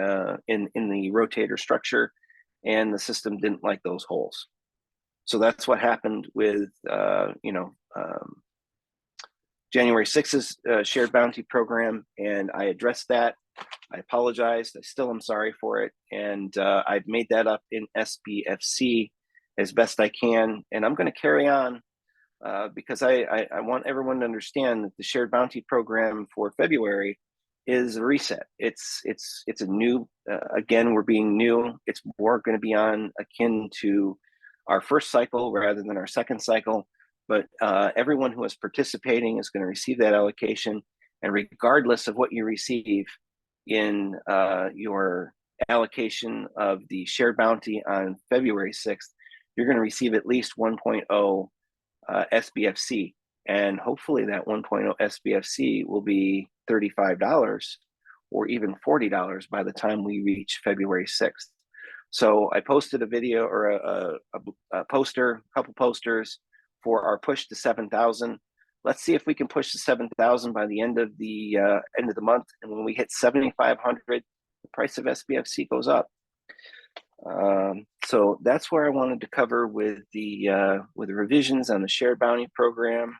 rotator structure, and the system didn't like those holes. So that's what happened with January 6th's shared bounty program, and I addressed that. I apologized. I still am sorry for it, and I've made that up in SBFC as best I can, and I'm going to carry on because I want everyone to understand that the shared bounty program for February is a reset. It's a new, again, we're being new. It's more going to be on akin to our first cycle rather than our second cycle, but everyone who is participating is going to receive that allocation, and regardless of what you receive in your allocation of the shared bounty on February 6th, you're going to receive at least 1.0 SBFC, and hopefully that 1.0 SBFC will be $35 or even $40 by the time we reach February 6th. So I posted a video or a poster, a couple posters for our push to 7,000. Let's see if we can push to 7,000 by the end of the month. And when we hit 7,500, the price of SBFC goes up. So that's where I wanted to cover with the revisions on the shared bounty program.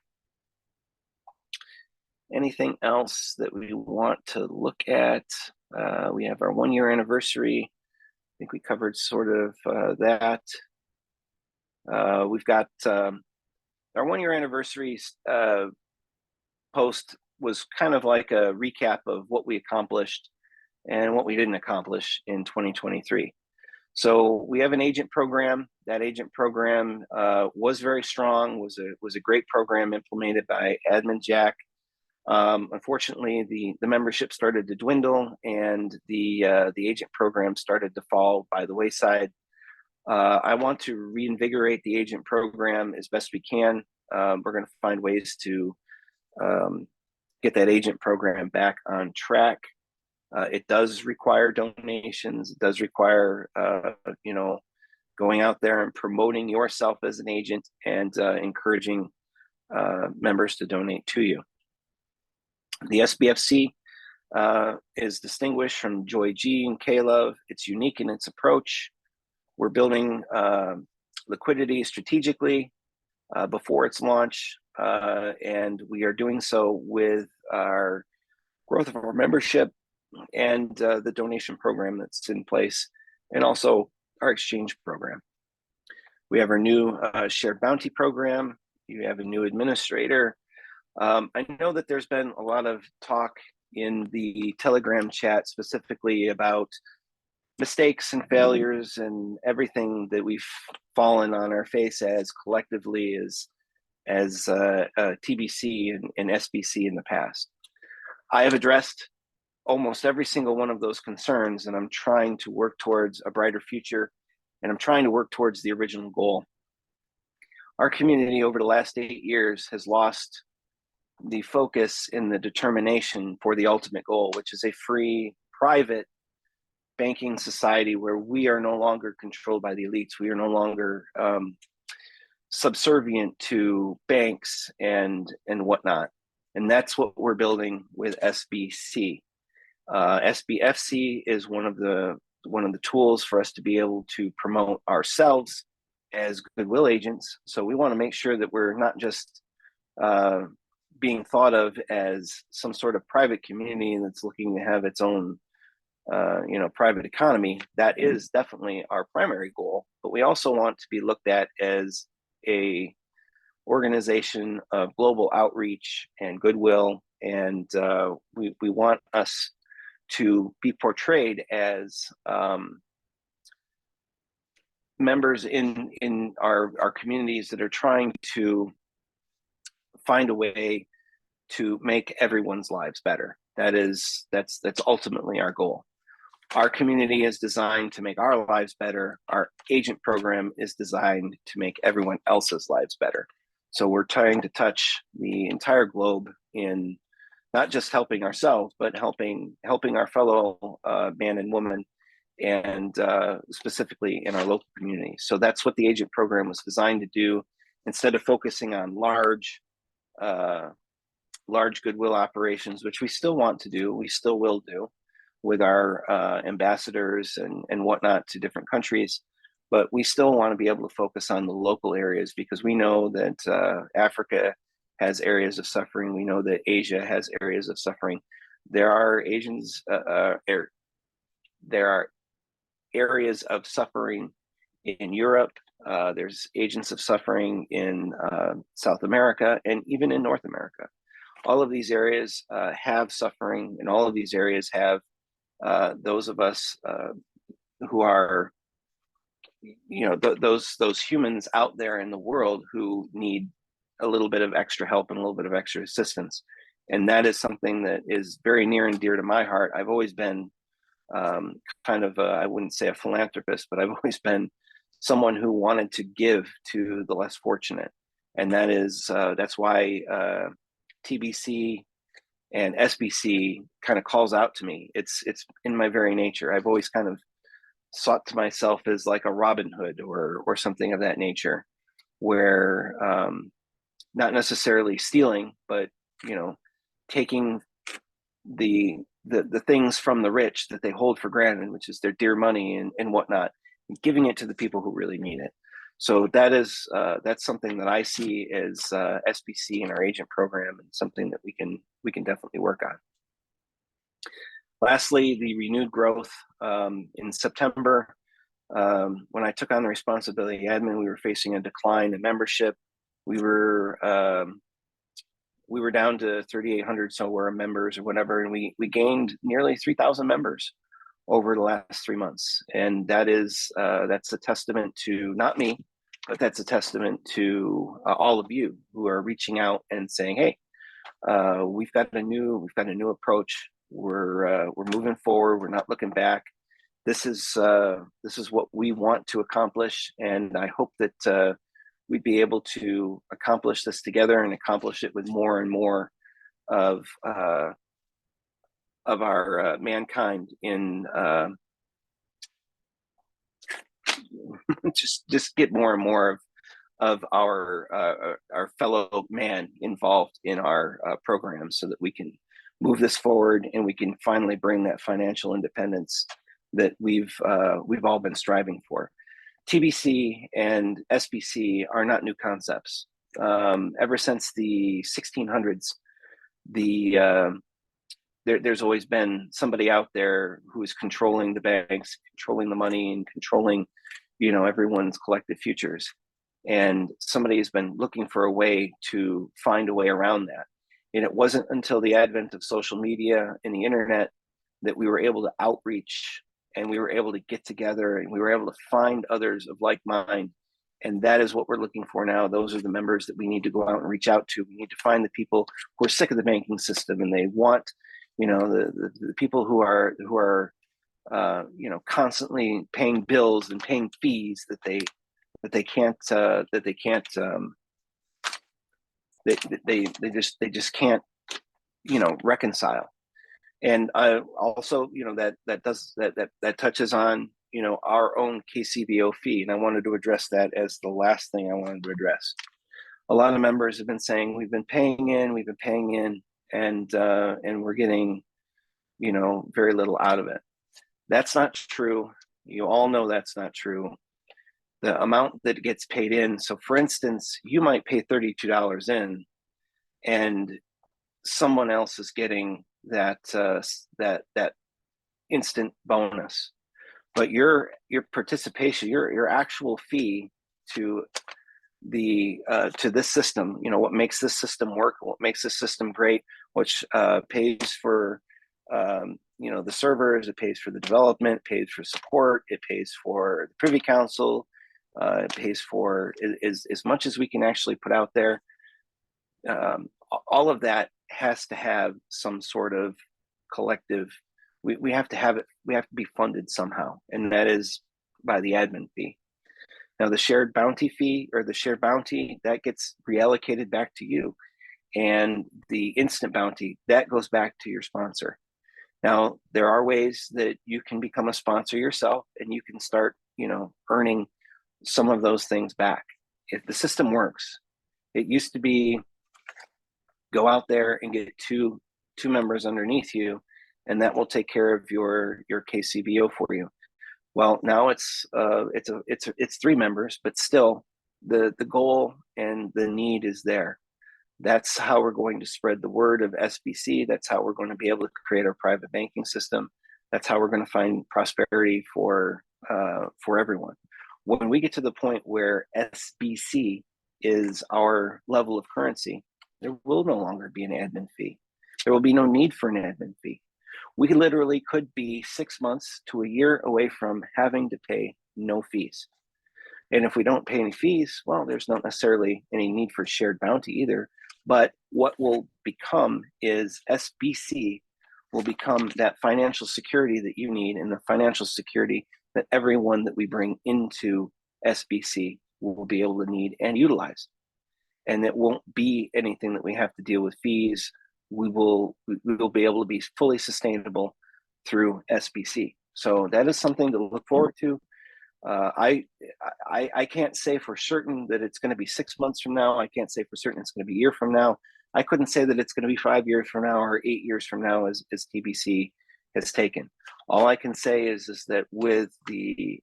Anything else that we want to look at? We have our 1-year anniversary. I think we covered sort of that. We've got our 1-year anniversary post was kind of like a recap of what we accomplished and what we didn't accomplish in 2023. So we have an agent program. That agent program was very strong, was a great program implemented by Admin Jack. Unfortunately, the membership started to dwindle, and the agent program started to fall by the wayside. I want to reinvigorate the agent program as best we can. we're going to find ways to get that agent program back on track. It does require donations. It does require, going out there and promoting yourself as an agent and encouraging members to donate to you. The SBFC is distinguished from Joy G and K-Love. It's unique in its approach. We're building liquidity strategically before its launch, and we are doing so with our growth of our membership and the donation program that's in place, and also our exchange program. We have our new shared bounty program. You have a new administrator. I know that there's been a lot of talk in the Telegram chat specifically about mistakes and failures and everything that we've fallen on our face as collectively as TBC and SBC in the past. I have addressed almost every single one of those concerns, and I'm trying to work towards a brighter future, and I'm trying to work towards the original goal. Our community over the last 8 years has lost the focus and the determination for the ultimate goal, which is a free, private banking society where we are no longer controlled by the elites. We are no longer subservient to banks and whatnot. And that's what we're building with SBC. SBFC is one of the tools for us to be able to promote ourselves as goodwill agents. So we want to make sure that we're not just being thought of as some sort of private community that's looking to have its own private economy. That is definitely our primary goal, but we also want to be looked at as a organization of global outreach and goodwill, and we want us to be portrayed as members in our communities that are trying to find a way to make everyone's lives better. That's ultimately our goal. Our community is designed to make our lives better. Our agent program is designed to make everyone else's lives better. So we're trying to touch the entire globe in not just helping ourselves, but helping our fellow man and woman, and specifically in our local community. So that's what the agent program was designed to do. Instead of focusing on large goodwill operations, which we still want to do, we still will do with our ambassadors and whatnot to different countries, but we still want to be able to focus on the local areas, because we know that Africa has areas of suffering. We know that Asia has areas of suffering. There are there are areas of suffering in Europe. There's agents of suffering in South America and even in North America. All of these areas have suffering, and all of these areas have those of us who are, those humans out there in the world who need a little bit of extra help and a little bit of extra assistance. And that is something that is very near and dear to my heart. I've always been kind of I wouldn't say a philanthropist, but I've always been someone who wanted to give to the less fortunate. And that's why TBC and SBC kind of calls out to me. It's in my very nature. I've always kind of sought to myself as like a Robin Hood or something of that nature, where not necessarily stealing, but taking the things from the rich that they hold for granted, which is their dear money and whatnot, and giving it to the people who really need it. So that's something that I see as SBC in our agent program, and something that we can definitely work on. Lastly, the renewed growth. In September, when I took on the responsibility of admin, we were facing a decline in membership. We were down to 3,800 somewhere members or whatever, and we gained nearly 3,000 members over the last 3 months. And that's a testament to not me, but that's a testament to all of you who are reaching out and saying, hey, we've got a new approach. We're moving forward. We're not looking back. This is what we want to accomplish, and I hope that we'd be able to accomplish this together and accomplish it with more and more of our mankind in just get more and more of our fellow man involved in our programs, so that we can move this forward and we can finally bring that financial independence that we've all been striving for. TBC and SBC are not new concepts. Ever since the 1600s, there's always been somebody out there who is controlling the banks, controlling the money, and controlling, everyone's collective futures. And somebody has been looking for a way to find a way around that. And it wasn't until the advent of social media and the internet that we were able to outreach, and we were able to get together, and we were able to find others of like mind. And that is what we're looking for now. Those are the members that we need to go out and reach out to. We need to find the people who are sick of the banking system, and they want, the people who are constantly paying bills and paying fees that they just can't reconcile. And I also, that touches on, our own KCBO fee. And I wanted to address that as the last thing I wanted to address. A lot of members have been saying, we've been paying in, and we're getting, very little out of it. That's not true. You all know that's not true. The amount that gets paid in. So for instance, you might pay $32 in, and someone else is getting that instant bonus. But your participation, your actual fee to this system, what makes this system work, what makes this system great, which pays for the servers, it pays for the development, pays for support, it pays for the Privy Council, it pays for as much as we can actually put out there. All of that has to have some sort of collective. We have to have it. We have to be funded somehow, and that is by the admin fee. Now, the shared bounty fee, or the shared bounty, that gets reallocated back to you, and the instant bounty, that goes back to your sponsor. Now, there are ways that you can become a sponsor yourself, and you can start, earning some of those things back. If the system works, it used to be go out there and get two members underneath you, and that will take care of your KCBO for you. Well, now it's 3 members, but still the goal and the need is there. That's how we're going to spread the word of SBC. That's how we're going to be able to create our private banking system. That's how we're going to find prosperity for everyone. When we get to the point where SBC is our level of currency, there will no longer be an admin fee. There will be no need for an admin fee. We literally could be 6 months to a year away from having to pay no fees. And if we don't pay any fees, well, there's not necessarily any need for shared bounty either. But what will become is SBC will become that financial security that you need, and the financial security that everyone that we bring into SBC will be able to need and utilize. And it won't be anything that we have to deal with fees. We will be able to be fully sustainable through SBC. So that is something to look forward to. I can't say for certain that it's going to be 6 months from now. I can't say for certain it's going to be a year from now. I couldn't say that it's going to be 5 years from now or 8 years from now as TBC has taken. All I can say is that with the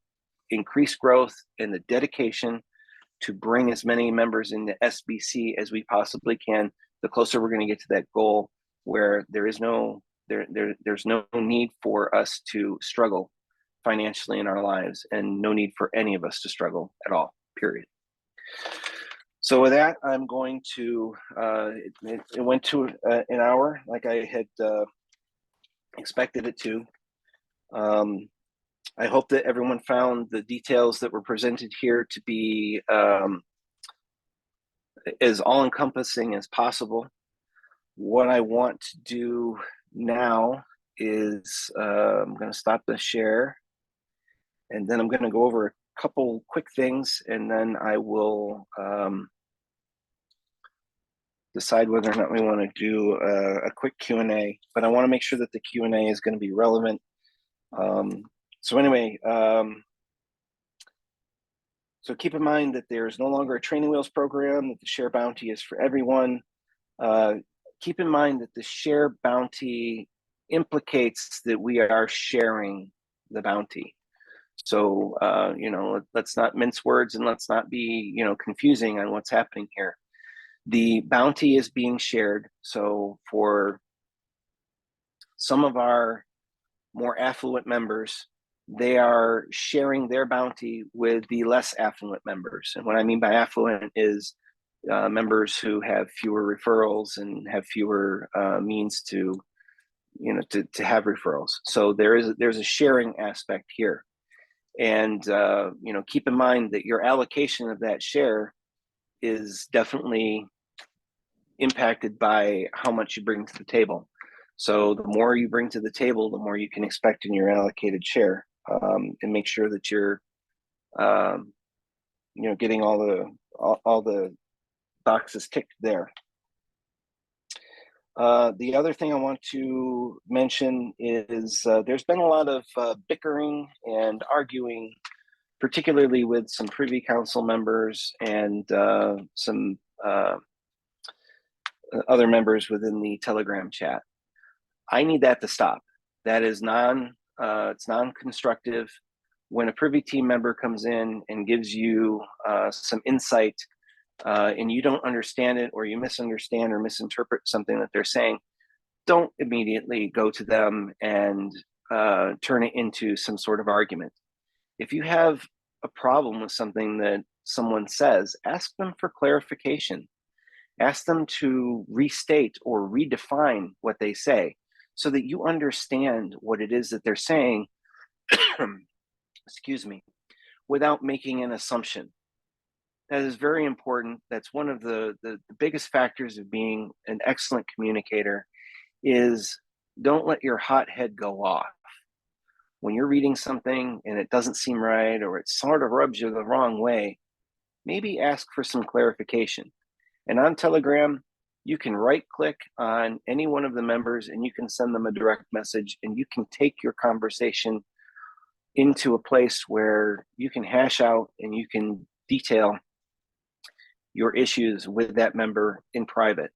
increased growth and the dedication to bring as many members into SBC as we possibly can, the closer we're going to get to that goal, where there's no need for us to struggle financially in our lives, and no need for any of us to struggle at all, period. So with that, I'm going to, it went to an hour like I had expected it to. I hope that everyone found the details that were presented here to be as all-encompassing as possible. What I want to do now is I'm going to stop the share, and then I'm going to go over couple quick things, and then I will decide whether or not we want to do a quick Q&A, but I want to make sure that the Q&A is going to be relevant. So anyway, so keep in mind that there's no longer a training wheels program, that the share bounty is for everyone. Keep in mind that the share bounty implicates that we are sharing the bounty. So, let's not mince words and let's not be, confusing on what's happening here. The bounty is being shared. So for some of our more affluent members, they are sharing their bounty with the less affluent members. And what I mean by affluent is members who have fewer referrals and have fewer means to have referrals. So there's a sharing aspect here. And keep in mind that your allocation of that share is definitely impacted by how much you bring to the table. So the more you bring to the table, the more you can expect in your allocated share, and make sure that you're getting all the boxes ticked there. The other thing I want to mention is there's been a lot of bickering and arguing, particularly with some Privy Council members and some other members within the Telegram chat. I need that to stop. That is it's non-constructive. When a Privy team member comes in and gives you some insight and you don't understand it, or you misunderstand or misinterpret something that they're saying, don't immediately go to them and turn it into some sort of argument. If you have a problem with something that someone says, ask them for clarification. Ask them to restate or redefine what they say so that you understand what it is that they're saying, excuse me, without making an assumption. That is very important. That's one of the biggest factors of being an excellent communicator, is don't let your hot head go off. When you're reading something and it doesn't seem right, or it sort of rubs you the wrong way, maybe ask for some clarification. And on Telegram, you can right-click on any one of the members and you can send them a direct message, and you can take your conversation into a place where you can hash out and you can detail your issues with that member in private.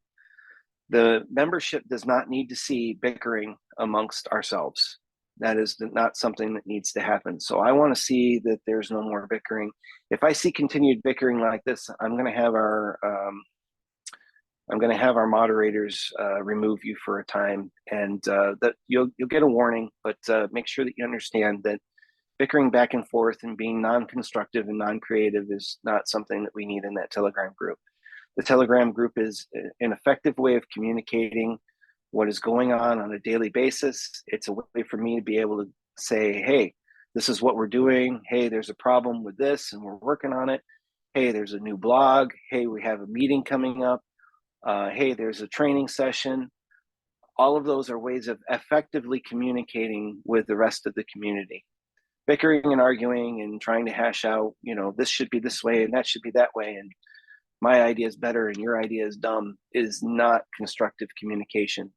The membership does not need to see bickering amongst ourselves. That is not something that needs to happen. So I want to see that there's no more bickering. If I see continued bickering like this, I'm going to have our moderators remove you for a time, and that you'll get a warning. But make sure that you understand that bickering back and forth and being non-constructive and non-creative is not something that we need in that Telegram group. The Telegram group is an effective way of communicating what is going on a daily basis. It's a way for me to be able to say, hey, this is what we're doing. Hey, there's a problem with this and we're working on it. Hey, there's a new blog. Hey, we have a meeting coming up. Hey, there's a training session. All of those are ways of effectively communicating with the rest of the community. Bickering and arguing and trying to hash out, this should be this way and that should be that way, and my idea is better and your idea is dumb, is not constructive communication.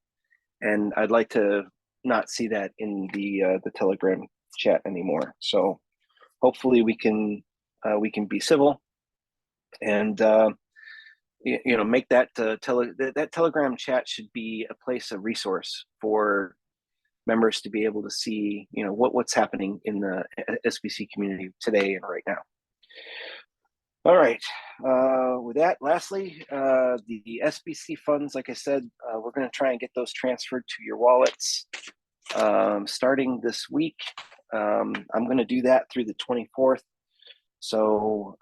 And I'd like to not see that in the Telegram chat anymore. So hopefully we can be civil and make that that Telegram chat should be a place of resource for members to be able to see, what's happening in the SBC community today and right now. All right. With that, lastly, the SBC funds, like I said, we're going to try and get those transferred to your wallets starting this week. I'm going to do that through the 24th. So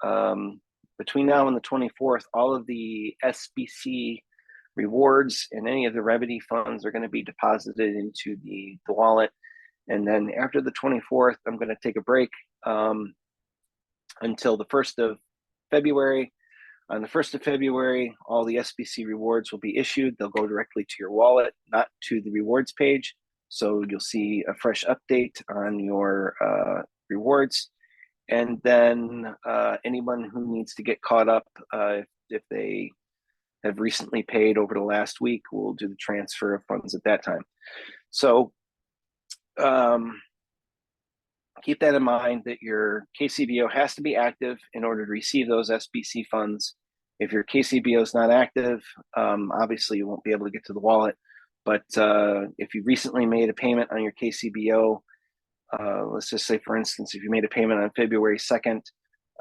between now and the 24th, all of the SBC rewards and any of the remedy funds are going to be deposited into the wallet. And then after the 24th, I'm going to take a break until the 1st of February. On the 1st of February, all the SBC rewards will be issued. They'll go directly to your wallet, not to the rewards page. So you'll see a fresh update on your rewards. And then anyone who needs to get caught up, if they have recently paid over the last week, we'll do the transfer of funds at that time. So keep that in mind, that your KCBO has to be active in order to receive those SBC funds. If your KCBO is not active, obviously you won't be able to get to the wallet. But if you recently made a payment on your KCBO, let's just say, for instance, if you made a payment on February 2nd,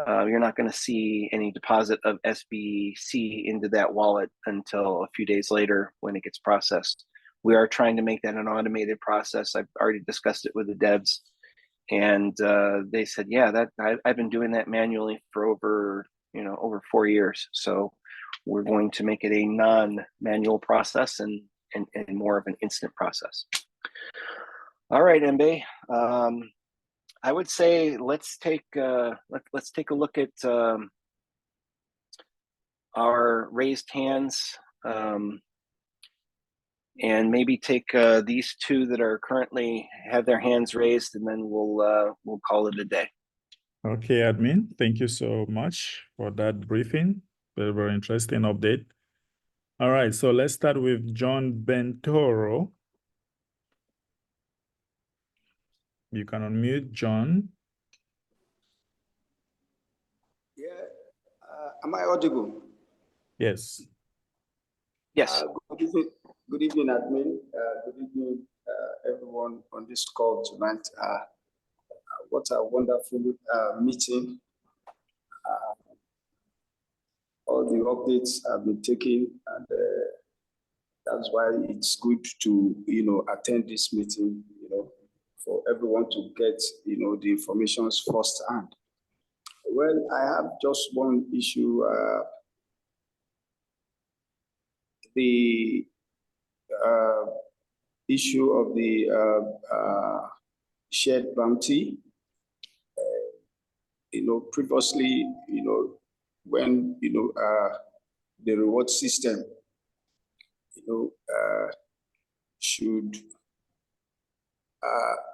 you're not going to see any deposit of SBC into that wallet until a few days later when it gets processed. We are trying to make that an automated process. I've already discussed it with the devs, and they said, yeah, that I've been doing that manually for over 4 years. So we're going to make it a non-manual process and more of an instant process. All right, MB. I would say let's take a look at our raised hands, and maybe take these two that are currently have their hands raised, and then we'll call it a day. Okay, admin, thank you so much for that briefing. Very, very interesting update. All right, so let's start with John Bentoro. You can unmute, John. Yeah, am I audible? Yes. Yes. Good evening, admin. Good evening, everyone on this call tonight. What a wonderful meeting. All the updates have been taken, and that's why it's good to attend this meeting. For everyone to get the informations firsthand. Well, I have just one issue. The issue of the shared bounty. Previously, when the reward system, should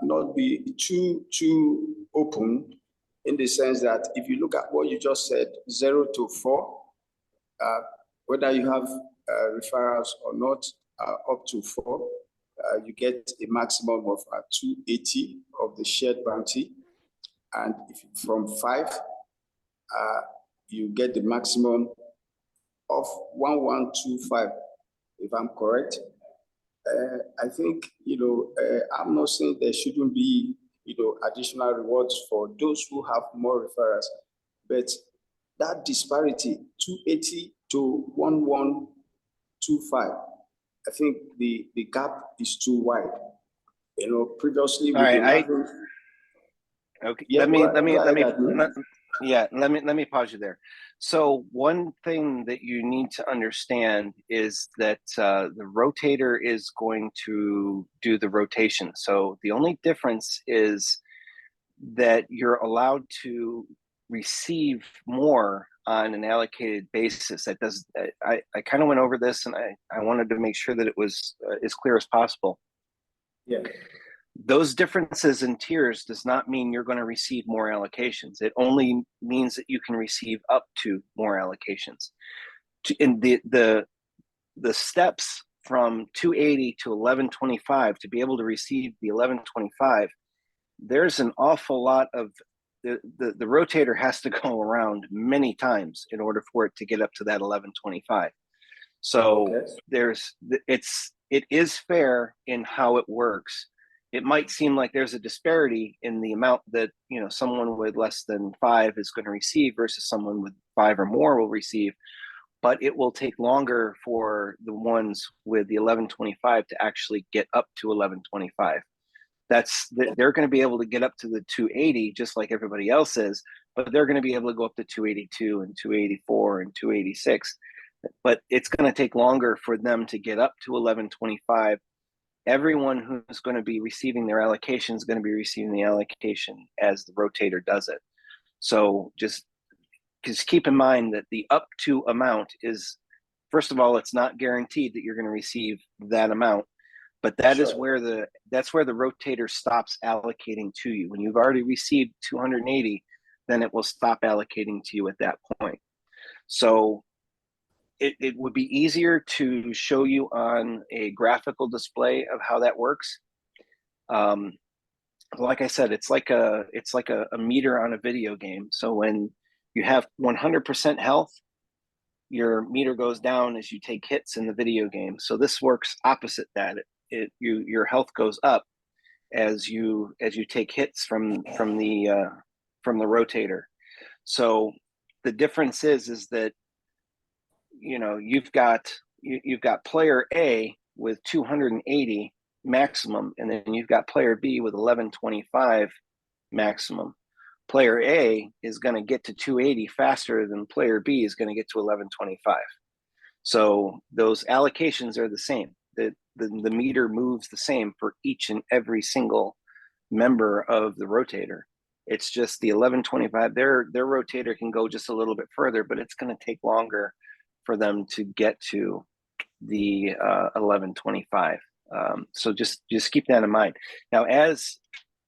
not be too open, in the sense that if you look at what you just said, 0 to 4, whether you have referrals or not, up to 4, you get a maximum of 280 of the shared bounty, and if from 5, you get the maximum of 1125, if I'm correct. I think I'm not saying there shouldn't be additional rewards for those who have more referrals, but that disparity, 280 to 1125, I think the gap is too wide. Previously All right, okay. Yeah, Let me pause you there. So one thing that you need to understand is that the rotator is going to do the rotation. So the only difference is that you're allowed to receive more on an allocated basis. That does, I kind of went over this, and I wanted to make sure that it was as clear as possible. Yeah. Those differences in tiers does not mean you're going to receive more allocations. It only means that you can receive up to more allocations. In the steps from 280 to 1125, to be able to receive the 1125, there's an awful lot of the rotator has to go around many times in order for it to get up to that 1125. So okay. It is fair in how it works. It might seem like there's a disparity in the amount that someone with less than 5 is going to receive versus someone with 5 or more will receive, but it will take longer for the ones with the 1125 to actually get up to 1125. They're going to be able to get up to the 280 just like everybody else is, but they're going to be able to go up to 282 and 284 and 286. But it's going to take longer for them to get up to 1125. Everyone who's going to be receiving their allocation is going to be receiving the allocation as the rotator does it. So just keep in mind that the up to amount is, first of all, it's not guaranteed that you're going to receive that amount, but that is where that's where the rotator stops allocating to you. When you've already received 280, then it will stop allocating to you at that point. So it would be easier to show you on a graphical display of how that works. Like I said, it's like a meter on a video game. So when you have 100% health, your meter goes down as you take hits in the video game. So this works opposite that. Your health goes up as you take hits from the rotator. So the difference is that you've got player A with 280 maximum, and then you've got player B with 1125 maximum. Player A is going to get to 280 faster than player B is going to get to 1125. So those allocations are the same. The meter moves the same for each and every single member of the rotator. It's just the 1125, their rotator can go just a little bit further, but it's going to take longer for them to get to the 1125. So just keep that in mind. Now, as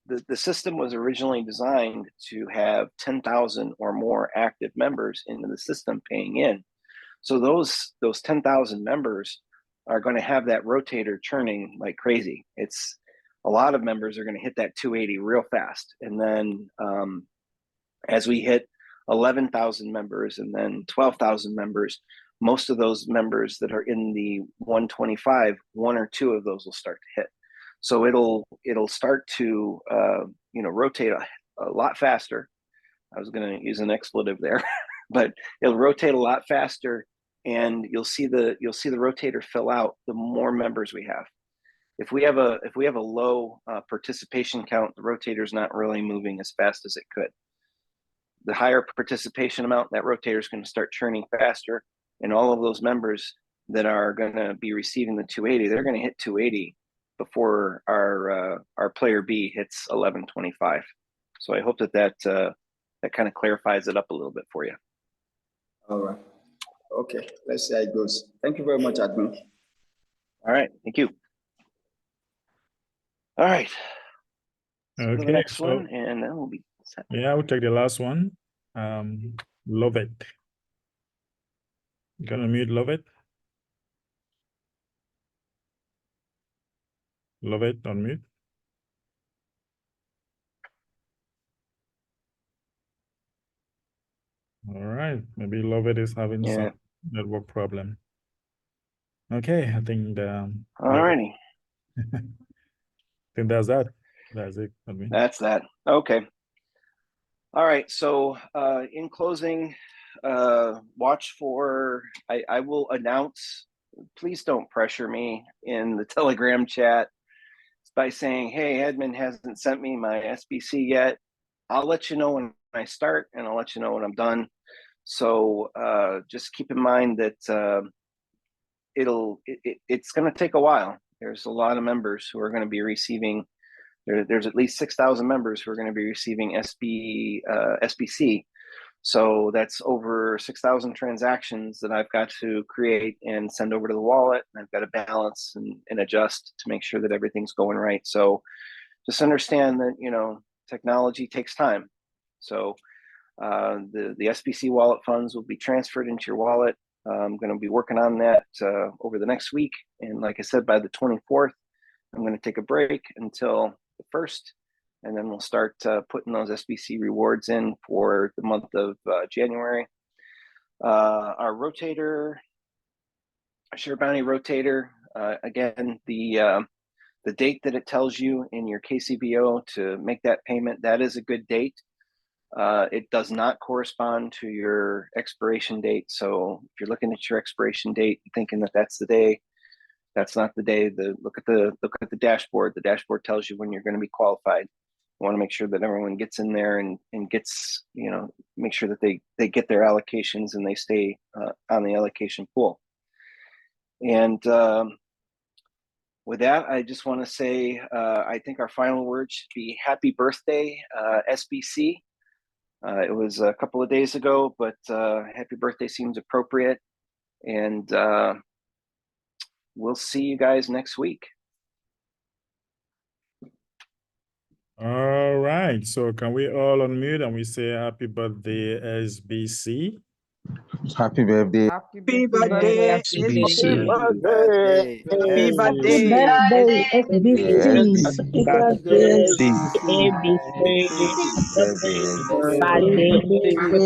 the system was originally designed to have 10,000 or more active members into the system paying in. So those 10,000 members are going to have that rotator churning like crazy. It's a lot of members are going to hit that 280 real fast. And then as we hit 11,000 members and then 12,000 members, most of those members that are in the 125, one or two of those will start to hit. So it'll start to rotate a lot faster. I was going to use an expletive there, but it'll rotate a lot faster, and you'll see the rotator fill out the more members we have. If we have a low participation count, the rotator's not really moving as fast as it could. The higher participation amount, that rotator is going to start churning faster, and all of those members that are going to be receiving the 280, they're going to hit 280 before our player B hits 1125. So I hope that kind of clarifies it up a little bit for you. All right. Okay. Let's see how it goes. Thank you very much, admin. All right. Thank you. All right. Okay. The next one, and then we'll be set. Yeah, we'll take the last one. Love it. Gonna mute Love it. Love it, unmute. All right, maybe Love it is having some network problem. Okay, I think all righty. I think that's that. That's it. That's that. Okay. All right. So in closing, watch for, I will announce, please don't pressure me in the Telegram chat by saying, hey, admin hasn't sent me my SBC yet. I'll let you know when I start, and I'll let you know when I'm done. So just keep in mind that it's going to take a while. There's a lot of members who are going to be receiving, there's at least 6,000 members who are going to be receiving SBC. So that's over 6,000 transactions that I've got to create and send over to the wallet. And I've got to balance and adjust to make sure that everything's going right. So just understand that, technology takes time. So the SBC wallet funds will be transferred into your wallet. I'm going to be working on that over the next week. And like I said, by the 24th, I'm going to take a break until the 1st. And then we'll start putting those SBC rewards in for the month of January. Our rotator, our share bounty rotator, again, the date that it tells you in your KCBO to make that payment, that is a good date. It does not correspond to your expiration date. So if you're looking at your expiration date, thinking that that's the day, that's not the day. Look at the dashboard. The dashboard tells you when you're going to be qualified. I want to make sure that everyone gets in there and gets, make sure that they get their allocations and they stay on the allocation pool. And with that, I just want to say, I think our final word should be happy birthday, SBC. It was a couple of days ago, but happy birthday seems appropriate. And we'll see you guys next week. All right. So can we all unmute and we say happy birthday, SBC? Happy birthday. Happy Happy birthday, birthday, SBC. SBC. Happy Happy birthday. birthday, SBC. SBC. Happy Happy birthday, birthday. SBC. ABC. Happy birthday. Birthday.